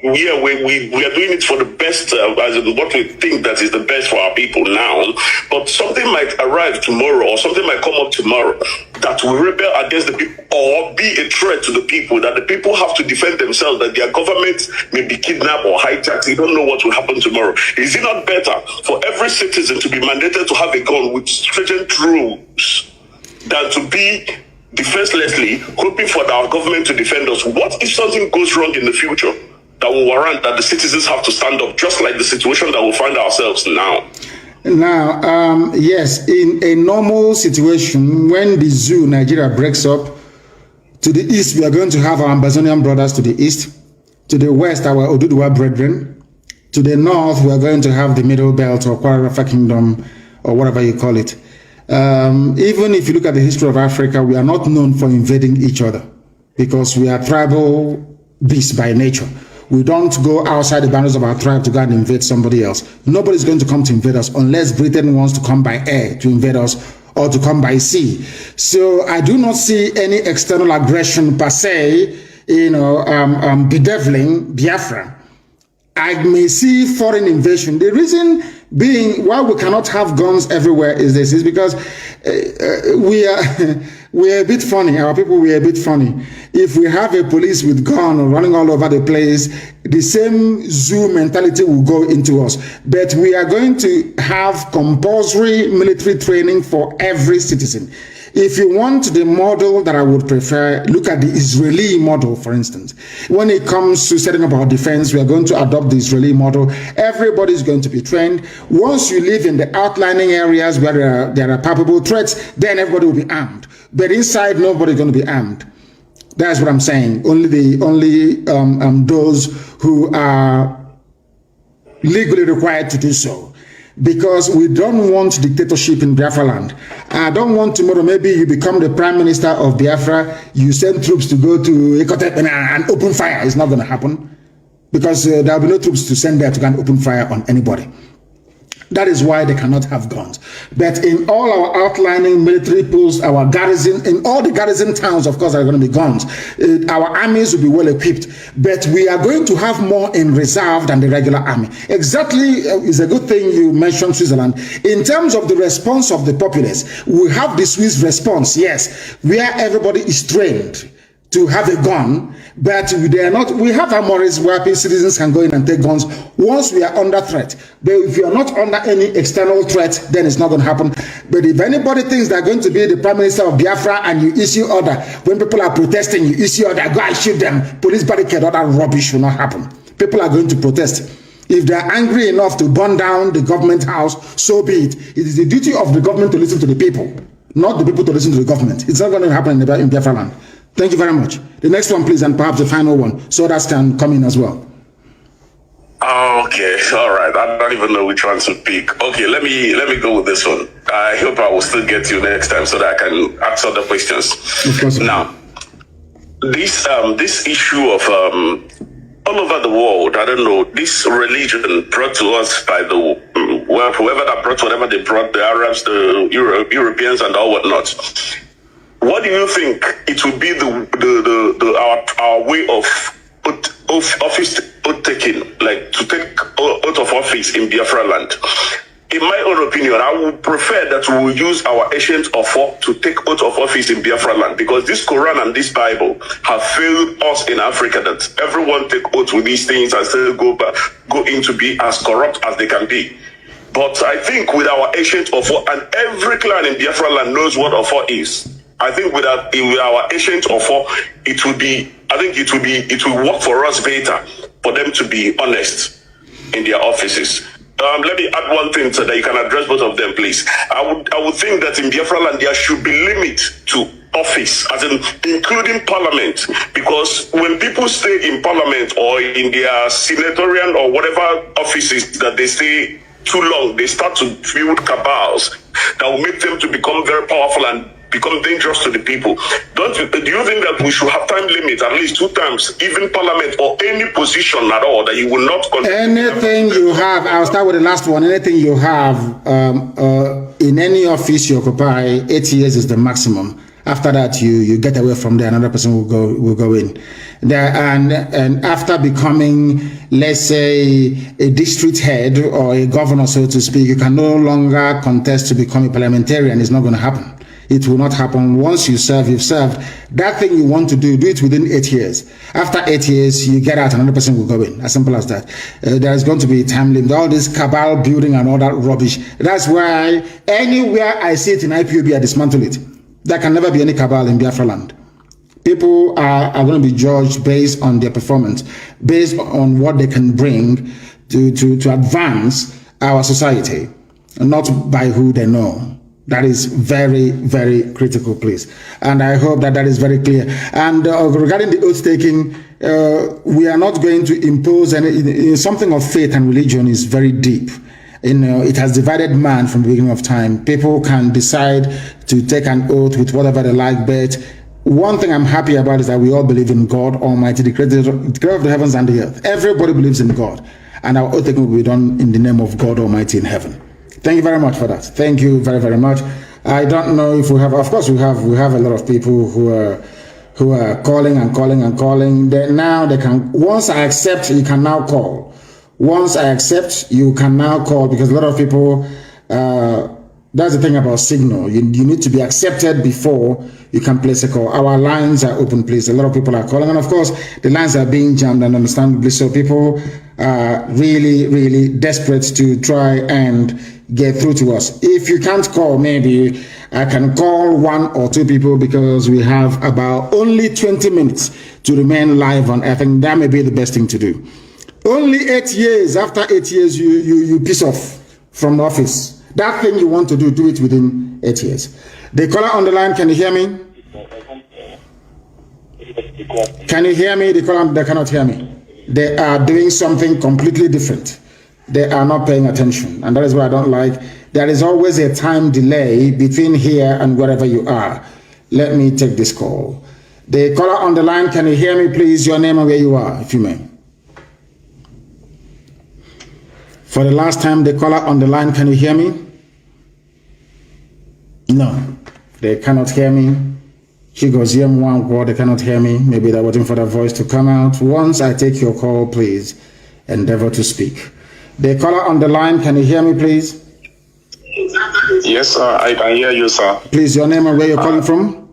we are doing it for the best, as in what we think that is the best for our people now, but something might arrive tomorrow, or something might come up tomorrow that will rebel against the people or be a threat to the people, that the people have to defend themselves, that their government may be kidnapped or hijacked. You don't know what will happen tomorrow. Is it not better for every citizen to be mandated to have a gun with stringent rules than to be defenselessly hoping for our government to defend us? What if something goes wrong in the future that will warrant that the citizens have to stand up, just like the situation that we find ourselves now? Now, yes, in a normal situation, when the zoo Nigeria breaks up, to the east we are going to have our Amazonian brothers to the east, to the west our Oduduwa brethren, to the north we are going to have the Middle Belt or Kwara Kingdom or whatever you call it. Even if you look at the history of Africa, we are not known for invading each other because we are tribal beasts by nature. We don't go outside the boundaries of our tribe to go and invade somebody else. Nobody's going to come to invade us unless Britain wants to come by air to invade us or to come by sea. So I do not see any external aggression per se, bedeviling Biafra. I may see foreign invasion. The reason being why we cannot have guns everywhere is because we are a bit funny. Our people, we are a bit funny. If we have a police with gun running all over the place, the same zoo mentality will go into us. But we are going to have compulsory military training for every citizen. If you want the model that I would prefer, look at the Israeli model, for instance. When it comes to setting up our defense, we are going to adopt the Israeli model. Everybody is going to be trained. Once you live in the outlining areas where there are palpable threats, then everybody will be armed. But inside, nobody is going to be armed. That's what I'm saying. Only those who are legally required to do so. Because we don't want dictatorship in Biafra land. I don't want tomorrow, maybe you become the prime minister of Biafra, you send troops to go to Ekotep and open fire. It's not going to happen. Because there will be no troops to send there to go and open fire on anybody. That is why they cannot have guns. But in all our outlining military posts, our garrison, in all the garrison towns, of course, there are going to be guns. Our armies will be well equipped. But we are going to have more in reserve than the regular army. Exactly, is a good thing you mentioned Switzerland. In terms of the response of the populace, we have the Swiss response, yes, where everybody is trained to have a gun, but they are not. We have armories where citizens can go in and take guns once we are under threat. But if you are not under any external threat, then it's not going to happen. But if anybody thinks they're going to be the Prime Minister of Biafra and you issue order, when people are protesting, you issue order, go and shoot them, police barricade, all that rubbish will not happen. People are going to protest. If they are angry enough to burn down the government house, so be it. It is the duty of the government to listen to the people, not the people to listen to the government. It's not going to happen in Biafra land. Thank you very much. The next one, please, and perhaps the final one, so that can come in as well. Okay, all right. I don't even know which one to pick. Okay, let me go with this one. I hope I will still get you next time so that I can answer the questions. Of course. Now, this issue of all over the world, I don't know, this religion brought to us by the whoever that brought whatever they brought, the Arabs, the Europeans, and all whatnot. What do you think it will be our way of office taking, like to take out of office in Biafra land? In my own opinion, I would prefer that we will use our ancient offer to take out of office in Biafra land, because this Quran and this Bible have failed us in Africa, that everyone take oath with these things and still go into be as corrupt as they can be. But I think with our ancient offer, and every clan in Biafra land knows what offer is. I think with our ancient offer, it will work for us better for them to be honest in their offices. Let me add one thing so that you can address both of them, please. I would think that in Biafra land there should be limit to office, as in including parliament, because when people stay in parliament or in their senatorial or whatever offices that they stay too long, they start to build cabals that will make them to become very powerful and become dangerous to the people. Do you think that we should have time limit, at least 2 times, even parliament or any position at all, that you will not anything you have? I'll start with the last one. Anything you have in any office you occupy, 8 years is the maximum. After that, you get away from there. Another person will go in there, and after becoming, let's say, a district head or a governor, so to speak, you can no longer contest to become a parliamentarian. It's not going to happen. It will not happen. Once you serve, you've served. That thing you want to do it within 8 years. After 8 years, you get out, another person will go in. As simple as that. There is going to be a time limit. All this cabal building and all that rubbish. That's why anywhere I see it in IPOB, I dismantle it. There can never be any cabal in Biafra land. People are going to be judged based on their performance, based on what they can bring to advance our society, not by who they know. That is very, very critical, please. And I hope that is very clear. And regarding the oath taking, we are not going to impose any. Something of faith and religion is very deep. It has divided man from the beginning of time. People can decide to take an oath with whatever they like, but one thing I'm happy about is that we all believe in God Almighty, the creator of the heavens and the earth. Everybody believes in God. And our oath taking will be done in the name of God Almighty in heaven. Thank you very much for that. Thank you very, very much. I don't know if we have, of course, we have a lot of people who are calling and calling and calling. Now they can, once I accept, you can now call. Once I accept, you can now call, because a lot of people, that's the thing about Signal. You need to be accepted before you can place a call. Our lines are open, please. A lot of people are calling. And of course, the lines are being jammed, and understandably so. People are really, really desperate to try and get through to us. If you can't call, maybe I can call 1 or 2 people, because we have about only 20 minutes to remain live on. I think that may be the best thing to do. Only 8 years. After 8 years, you piss off from the office. That thing you want to do it within 8 years. The caller on the line, can you hear me? Can you hear me? The caller, they cannot hear me. They are doing something completely different. They are not paying attention. And that is what I don't like. There is always a time delay between here and wherever you are. Let me take this call. The caller on the line, can you hear me, please? Your name and where you are, if you may. For the last time, the caller on the line, can you hear me? No, they cannot hear me. She goes, yeah, one word, they cannot hear me. Maybe they're waiting for the voice to come out. Once I take your call, please endeavor to speak. The caller on the line, can you hear me, please? Yes, sir, I can hear you, sir. Please, your name and where you're calling from?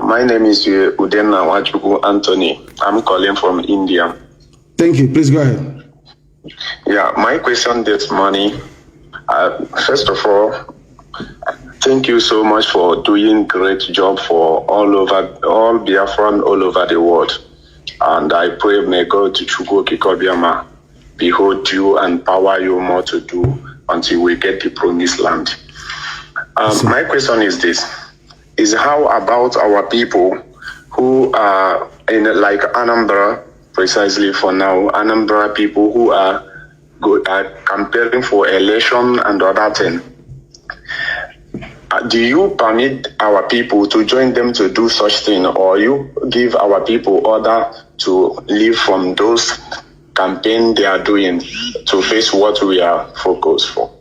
My name is Udenna Wachuku Anthony. I'm calling from India. Thank you. Please go ahead. Yeah, my question this morning, first of all, thank you so much for doing great job for all Biafran all over the world. And I pray may God to Chugo Kikobiama behold you and power you more to do until we get the promised land. My question is this, is how about our people who are in like Anambra, precisely for now, Anambra people who are campaigning for election and other thing. Do you permit our people to join them to do such thing, or you give our people order to leave from those campaign they are doing to face what we are focused for?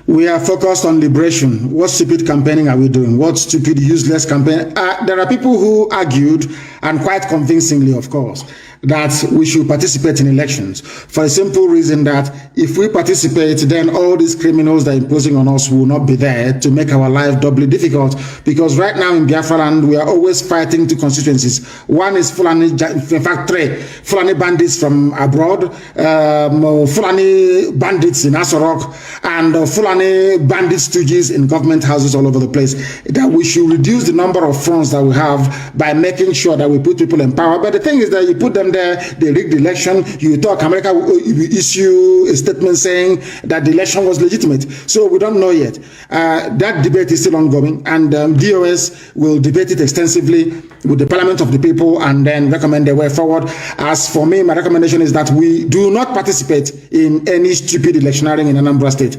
We are focused on liberation. What stupid campaigning are we doing? What stupid, useless campaign? There are people who argued, and quite convincingly, of course, that we should participate in elections for a simple reason that if we participate, then all these criminals that are imposing on us will not be there to make our life doubly difficult. Because right now in Biafra land, we are always fighting two constituencies. One is Fulani, in fact, three Fulani bandits from abroad, Fulani bandits in Asorok, and Fulani bandit stooges in government houses all over the place. That we should reduce the number of fronts that we have by making sure that we put people in power. But the thing is that you put them there, they rigged the election. You talk, America will issue a statement saying that the election was legitimate. So we don't know yet. That debate is still ongoing, and DOS will debate it extensively with the Parliament of the People and then recommend the way forward. As for me, my recommendation is that we do not participate in any stupid electioneering in Anambra State.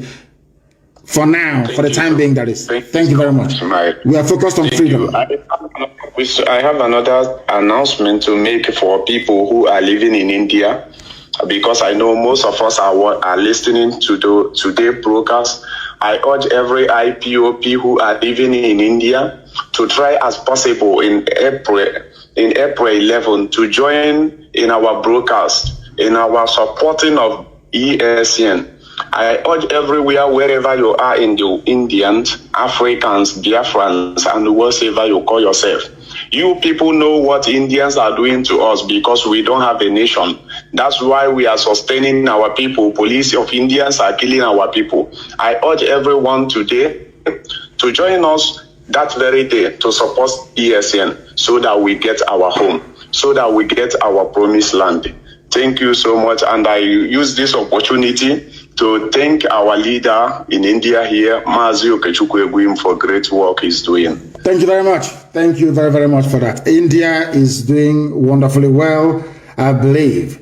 For now, for the time being, that is. Thank you very much. We are focused on freedom. I have another announcement to make for people who are living in India, because I know most of us are listening to today's broadcast. I urge every IPOP who are living in India to try as possible in April 11 to join in our broadcast, in our supporting of ESN. I urge everywhere, wherever you are in the Indians, Africans, Biafrans, and whatever you call yourself. You people know what Indians are doing to us because we don't have a nation. That's why we are sustaining our people. Police of Indians are killing our people. I urge everyone today to join us that very day to support ESN so that we get our home, so that we get our promised land. Thank you so much. And I use this opportunity to thank our leader in India here, Mazi Okechukwu, for great work he's doing. Thank you very much. Thank you very, very much for that. India is doing wonderfully well, I believe.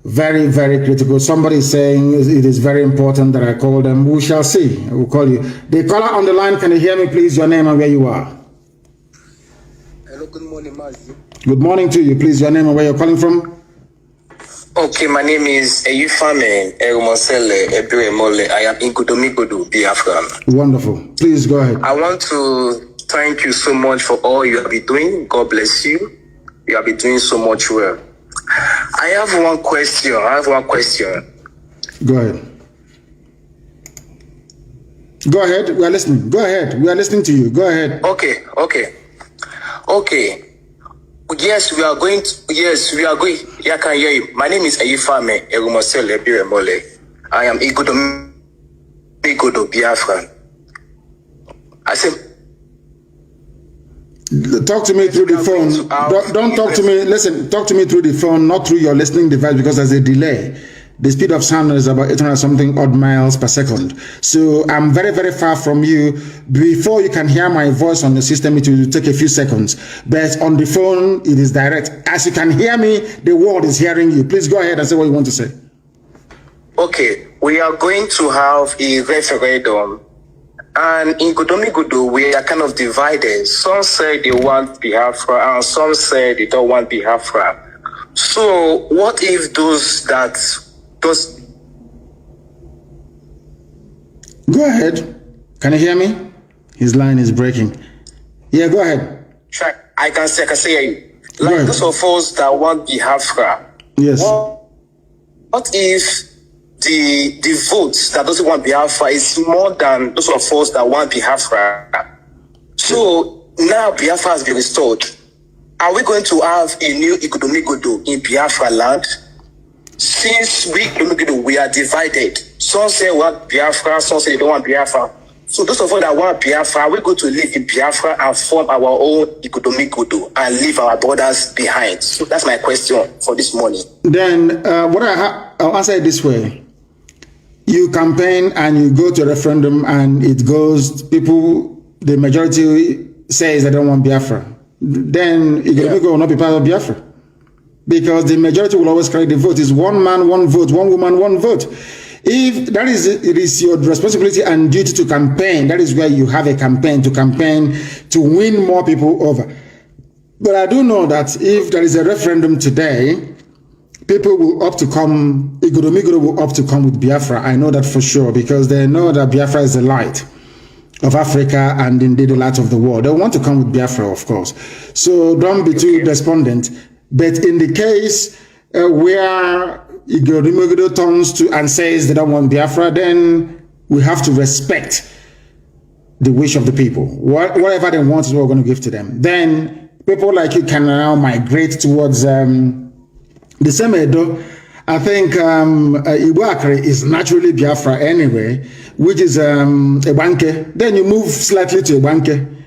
Very, very critical. Somebody is saying it is very important that I call them. We shall see. We'll call you. The caller on the line, can you hear me, please? Your name and where you are. Hello, good morning, Mazi. Good morning to you, please. Your name and where you're calling from. Okay, my name is Eyufame Erumosele Ebiremole. I am in Gudomigodo, Biafra. Wonderful. Please go ahead. I want to thank you so much for all you have been doing. God bless you. You have been doing so much well. I have one question. Go ahead. Go ahead. We are listening. Go ahead. We are listening to you. Go ahead. Okay. Yes, we are going. Yeah, I can hear you. My name is Eyufame Erumosele Ebiremole. I am Igodo Biafra. I said, talk to me through the phone. Don't talk to me. Listen, talk to me through the phone, not through your listening device, because there's a delay. The speed of sound is about 800 something odd miles per second. So I'm very, very far from you. Before you can hear my voice on the system, it will take a few seconds. But on the phone, it is direct. As you can hear me, the world is hearing you. Please go ahead and say what you want to say. Okay, we are going to have a referendum. And in Gudomigodo, we are kind of divided. Some say they want Biafra, and some say they don't want Biafra. So what if those Go ahead. Can you hear me? His line is breaking. Yeah, go ahead. I can say you. Like those of us that want Biafra. Yes. What if the votes that doesn't want Biafra is more than those of us that want Biafra? So now Biafra has been restored. Are we going to have a new Igudomigodo in Biafra land? Since we are divided. Some say we want Biafra, some say they don't want Biafra. So those of us that want Biafra, we're going to live in Biafra and form our own Igudomigodo and leave our borders behind. So that's my question for this morning. Then I'll answer it this way. You campaign and you go to a referendum and it goes, the majority says they don't want Biafra. Then Igudomigodo will not be part of Biafra. Because the majority will always carry the vote. It's one man, one vote, one woman, one vote. If that is it is your responsibility and duty to campaign, that is where you have a campaign to win more people over. But I do know that if there is a referendum today, people will opt to come, Igudomigodo will opt to come with Biafra. I know that for sure, because they know that Biafra is the light of Africa and indeed the light of the world. They want to come with Biafra, of course. So don't be too despondent. But in the case where Igudomigodo turns to and says they don't want Biafra, then we have to respect the wish of the people. Whatever they want is what we're going to give to them. Then people like you can now migrate towards the same Edo. I think Iwakre is naturally Biafra anyway, which is Ebanke. Then you move slightly to Ebanke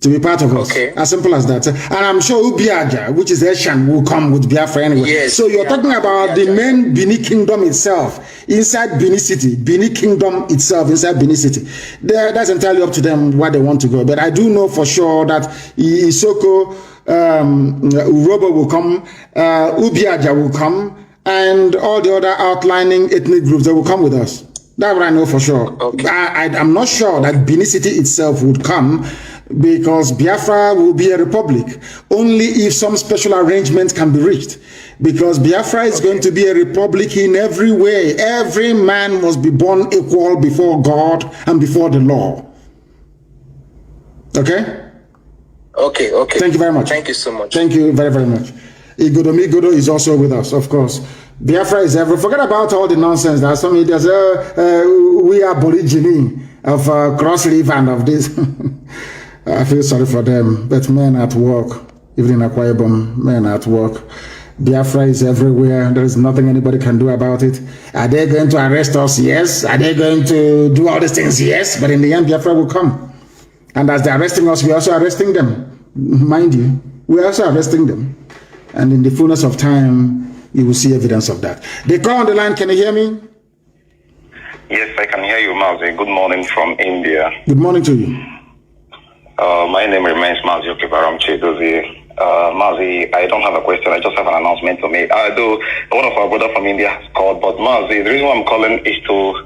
to be part of us. Okay. As simple as that. And I'm sure Ubiaja, which is Eshan, will come with Biafra anyway. Yes, so you're talking about the main Bini Kingdom itself, inside Bini City, Bini Kingdom itself, inside Bini City. That's entirely up to them where they want to go. But I do know for sure that Isoko, Urobo will come, Ubiaja will come, and all the other outlining ethnic groups that will come with us. That's what I know for sure. Okay. I'm not sure that Bini City itself would come, because Biafra will be a republic only if some special arrangement can be reached. Because Biafra is going to be a republic in every way. Every man must be born equal before God and before the law. Okay? Okay. Thank you very much. Thank you so much. Thank you very, very much. Igudomigodo is also with us, of course. Biafra is ever. Forget about all the nonsense that some media say, we are Aborigine of Cross River and of this. I feel sorry for them, but men at work, even in Akwa Ibom, men at work. Biafra is everywhere. There is nothing anybody can do about it. Are they going to arrest us? Yes. Are they going to do all these things? Yes. But in the end, Biafra will come. And as they're arresting us, we're also arresting them. Mind you, we're also arresting them. And in the fullness of time, you will see evidence of that. They call on the line. Can you hear me? Yes, I can hear you, Mazi. Good morning from India. Good morning to you. My name remains Mazi Okibaram Chedozi. Mazi, I don't have a question. I just have an announcement to make. Though one of our brothers from India has called, but Mazi, the reason why I'm calling is to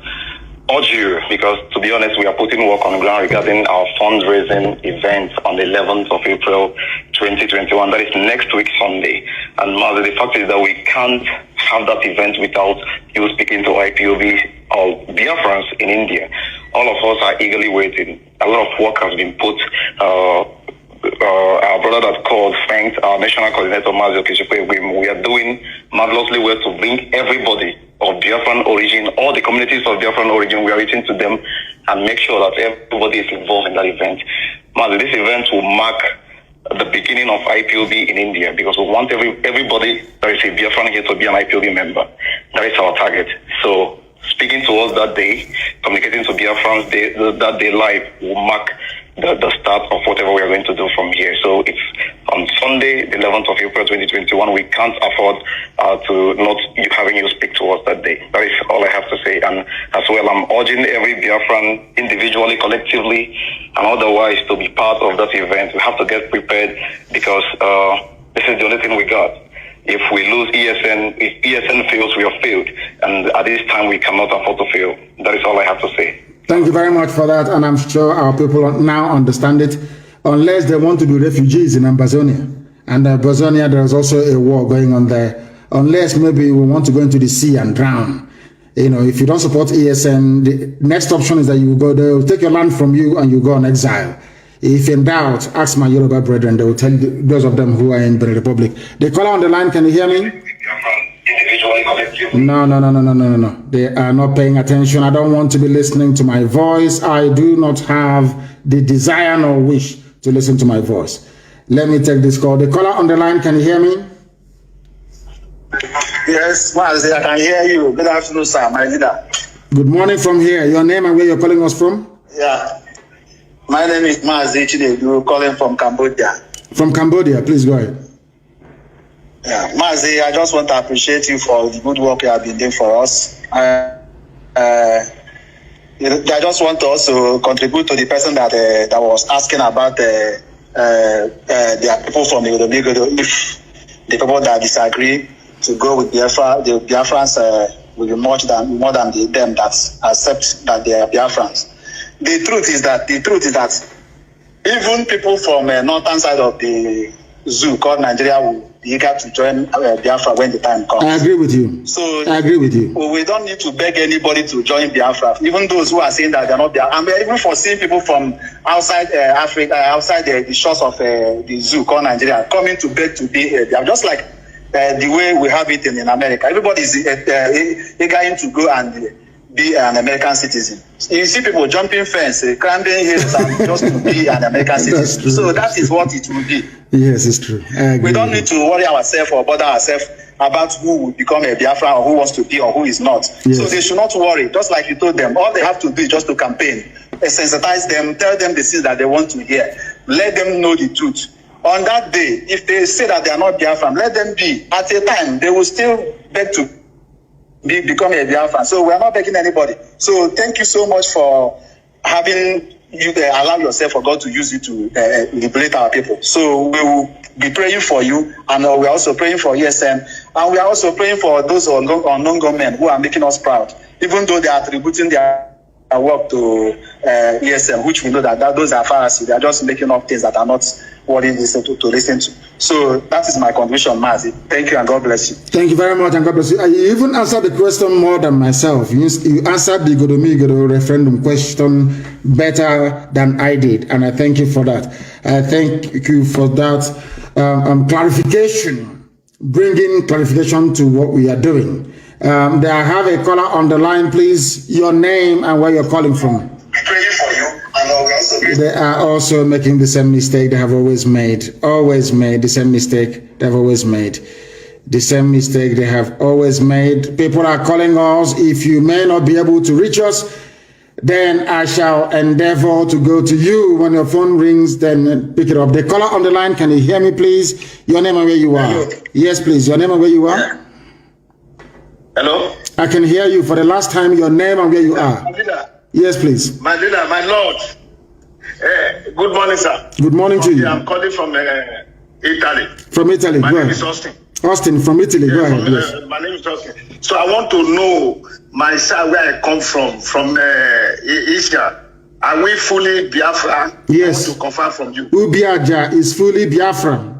urge you, because to be honest, we are putting work on the ground regarding our fundraising event on the 11th of April 2021. That is next week, Sunday. And Mazi, the fact is that we can't have that event without you speaking to IPOB or Biafrans in India. All of us are eagerly waiting. A lot of work has been put. Our brother that called thanked our national coordinator, Mazi Okechukwu. We are doing marvelously well to bring everybody of Biafran origin, all the communities of Biafran origin, we are reaching to them and make sure that everybody is involved in that event. Mazi, this event will mark the beginning of IPOB in India, because we want everybody that is a Biafran here to be an IPOB member. That is our target. So speaking to us that day, communicating to Biafrans that day live will mark the start of whatever we are going to do from here. So it's on Sunday, the 11th of April 2021. We can't afford to not having you speak to us that day. That is all I have to say. And as well, I'm urging every Biafran individually, collectively, and otherwise to be part of that event. We have to get prepared, because this is the only thing we got. If we lose ESN, if ESN fails, we have failed. And at this time, we cannot afford to fail. That is all I have to say. Thank you very much for that. And I'm sure our people now understand it, unless they want to be refugees in Amazonia. And Amazonia, there is also a war going on there. Unless maybe we want to go into the sea and drown. You know, if you don't support ESN, the next option is that you go, they'll take your land from you and you go on exile. If in doubt, ask my Yoruba brethren, they will tell you, those of them who are in the Republic. The caller on the line, can you hear me? No. They are not paying attention. I don't want to be listening to my voice. I do not have the desire nor wish to listen to my voice. Let me take this call. The caller on the line, can you hear me? Yes, Mazi, I can hear you. Good afternoon, sir, my leader. Good morning from here. Your name and where you're calling us from? Yeah. My name is Mazi Chinedu, calling from Cambodia. From Cambodia, please go ahead. Yeah, Mazi, I just want to appreciate you for the good work you have been doing for us. I just want to also contribute to the person that was asking about the people from Igbo, if the people that disagree to go with Biafra, the Biafrans will be more than them that accept that they are Biafrans. The truth is that even people from northern side of the zoo called Nigeria will be eager to join Biafra when the time comes. I agree with you. So I agree with you. We don't need to beg anybody to join Biafra. Even those who are saying that they're not Biafra, and we're even foreseeing people from outside Africa, outside the shores of the zoo called Nigeria, coming to beg to be Biafra, just like the way we have it in America. Everybody is eager to go and be an American citizen. You see people jumping fence, climbing hills, and just to be an American citizen. So that is what it will be. Yes, it's true. We don't need to worry ourselves or bother ourselves about who will become a Biafra or who wants to be or who is not. Yes. So they should not worry. Just like you told them, all they have to do is just to campaign, sensitize them, tell them the things that they want to hear, let them know the truth. On that day, if they say that they are not Biafran, let them be. At a time, they will still beg to become a Biafran. So we are not begging anybody. So thank you so much for having you allow yourself for God to use you to liberate our people. So we will be praying for you, and we are also praying for ESM, and we are also praying for those unknown government who are making us proud, even though they are attributing their work to ESM, which we know that those are Pharisees. They are just making up things that are not worthy to listen to. So that is my contribution, Mazi. Thank you and God bless you. Thank you very much and God bless you. You even answered the question more than myself. You answered the Godomi referendum question better than I did, and I thank you for that. I thank you for that clarification, bringing clarification to what we are doing. I have a caller on the line, please. Your name and where you're calling from. They are also making the same mistake they have always made the same mistake they have always made. The same mistake they have always made. People are calling us. If you may not be able to reach us, then I shall endeavor to go to you. When your phone rings, then pick it up. The caller on the line, can you hear me, please? Your name and where you are. Hello. Yes, please. Your name and where you are. Hello? I can hear you for the last time. Your name and where you are. Yes, please. My leader, my lord. Good morning, sir. Good morning to you. I'm calling from Italy. From Italy. My go name ahead. is Austin. Austin from Italy. Go ahead. Yes. My name is Austin. So I want to know my side where I come from Asia. Are we fully Biafra? Yes. I want to confirm from you. Ubiaja is fully Biafra.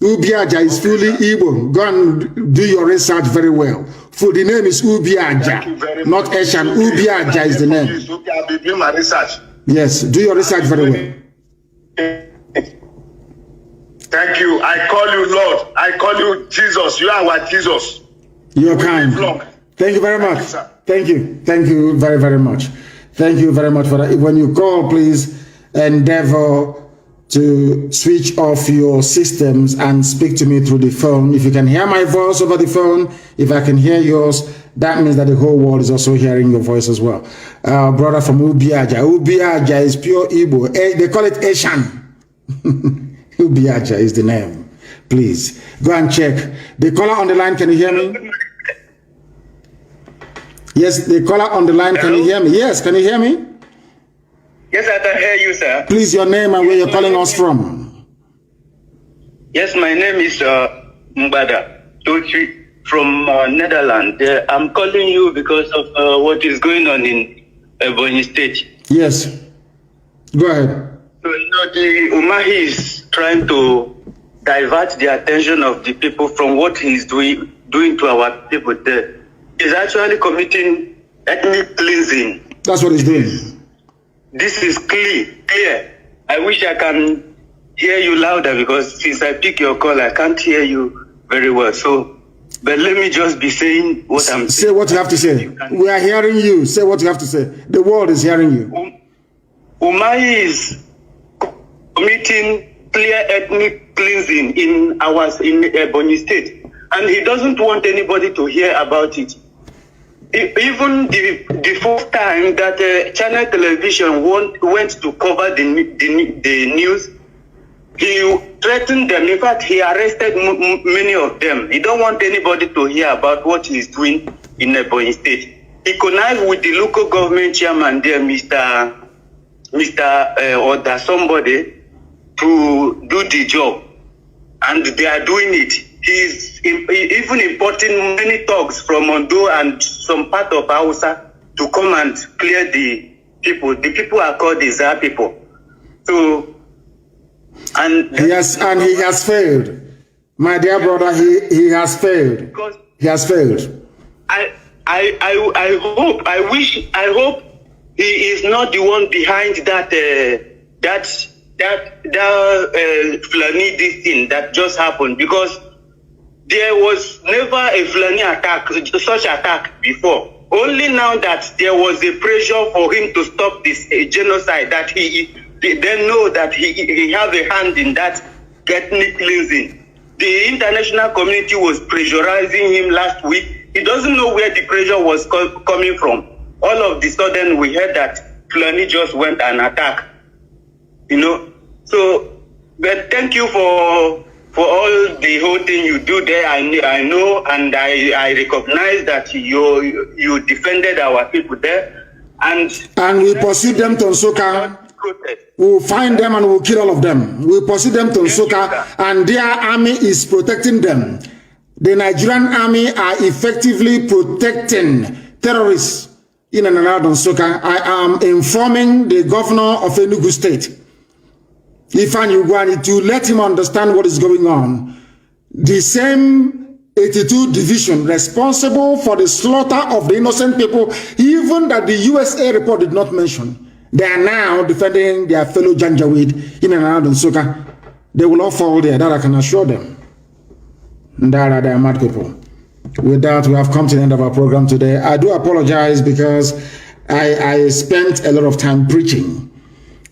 Ubiaja is fully Igbo. Go and do your research very well. For the name is Ubiaja, not Eshan. Ubiaja is the name. I'll be doing my research. Yes, do your research very well. Thank you. I call you Lord. I call you Jesus. You are our Jesus. You're kind. Thank you very much. Thank you. Thank you very, very much. Thank you very much for that. When you call, please endeavor to switch off your systems and speak to me through the phone. If you can hear my voice over the phone, if I can hear yours, that means that the whole world is also hearing your voice as well. Brother from Ubiaja. Ubiaja is pure Igbo. They call it Eshan. Ubiaja is the name. Please go and check. The caller on the line, can you hear me? Yes, the caller on the line, can you hear me? Yes, can you hear me? Yes, I can hear you, sir. Please, your name and where you're calling us from. Yes, my name is Mbada Tochi from Netherlands. I'm calling you because of what is going on in Ebonyi State. Yes. Go ahead. So, the Umahi is trying to divert the attention of the people from what he's doing to our people there. He's actually committing ethnic cleansing. That's what he's doing. This is clear. I wish I can hear you louder because since I pick your call, I can't hear you very well. So, but let me just be saying what I'm saying. Say what you have to say. We are hearing you. Say what you have to say. The world is hearing you. Umahi is committing clear ethnic cleansing in Ebonyi State, and he doesn't want anybody to hear about it. Even the first time that Channel Television went to cover the news, he threatened them. In fact, he arrested many of them. He don't want anybody to hear about what he's doing in Ebonyi State. He connived with the local government chairman there, Mr. Or somebody, to do the job, and they are doing it. He's even importing many thugs from Ondo and some part of Hausa to come and clear the people. The people are called the Zar people. So, and he has failed. My dear brother, he has failed. He has failed. I hope he is not the one behind that Fulani this thing that just happened, because there was never a Fulani attack, such attack before. Only now that there was a pressure for him to stop this genocide, that he then know that he have a hand in that ethnic cleansing. The international community was pressurizing him last week. He doesn't know where the pressure was coming from. All of the sudden, we heard that Fulani just went and attacked. So, but thank you for all the whole thing you do there. I know, and I recognize that you defended our people there, and we pursued them to Nsukka. We'll find them and we'll kill all of them. We'll pursue them to Nsukka, and their army is protecting them. The Nigerian army are effectively protecting terrorists in and around Nsukka. I am informing the governor of Enugu State, Ifeanyi Ugwuanyi, to let him understand what is going on. The same 82 division responsible for the slaughter of the innocent people, even that the USA report did not mention, they are now defending their fellow Janjaweed in and around Nsukka. They will all fall there, that I can assure them. They are mad people. With that, we have come to the end of our program today. I do apologize because I spent a lot of time preaching.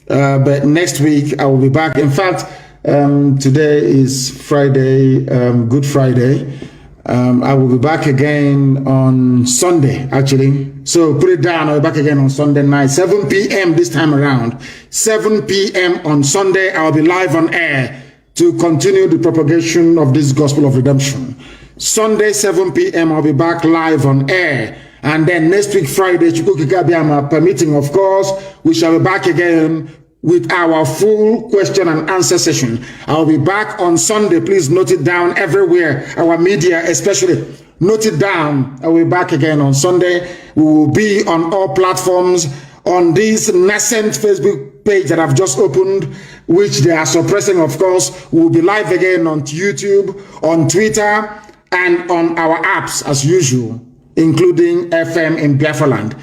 But next week I will be back. In fact, today is Friday, Good Friday. I will be back again on Sunday, actually. So put it down, I'll be back again on Sunday night, 7 p.m. this time around. 7 p.m. on Sunday, I'll be live on air to continue the propagation of this gospel of redemption. Sunday, 7 p.m., I'll be back live on air. And then next week, Friday, Chukwukikabiama permitting, of course, we shall be back again with our full question and answer session. I'll be back on Sunday. Please note it down everywhere. Our media especially, note it down. I will be back again on Sunday. We will be on all platforms. On this nascent Facebook page that I've just opened, which they are suppressing, of course, we will be live again on YouTube, on Twitter, and on our apps as usual, including FM in Biafra land.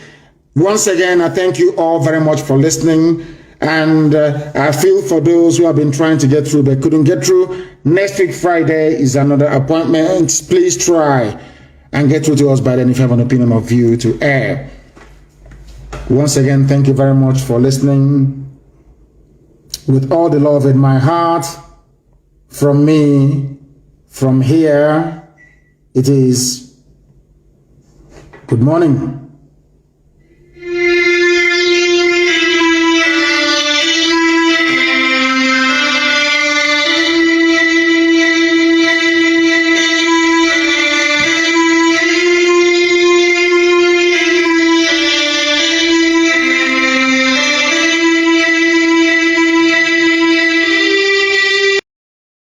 Once again, I thank you all very much for listening. And I feel for those who have been trying to get through but couldn't get through. Next week, Friday, is another appointment. Please try and get through to us by then if you have an opinion or view to air. Once again, thank you very much for listening. With all the love in my heart, from me, from here, it is good morning.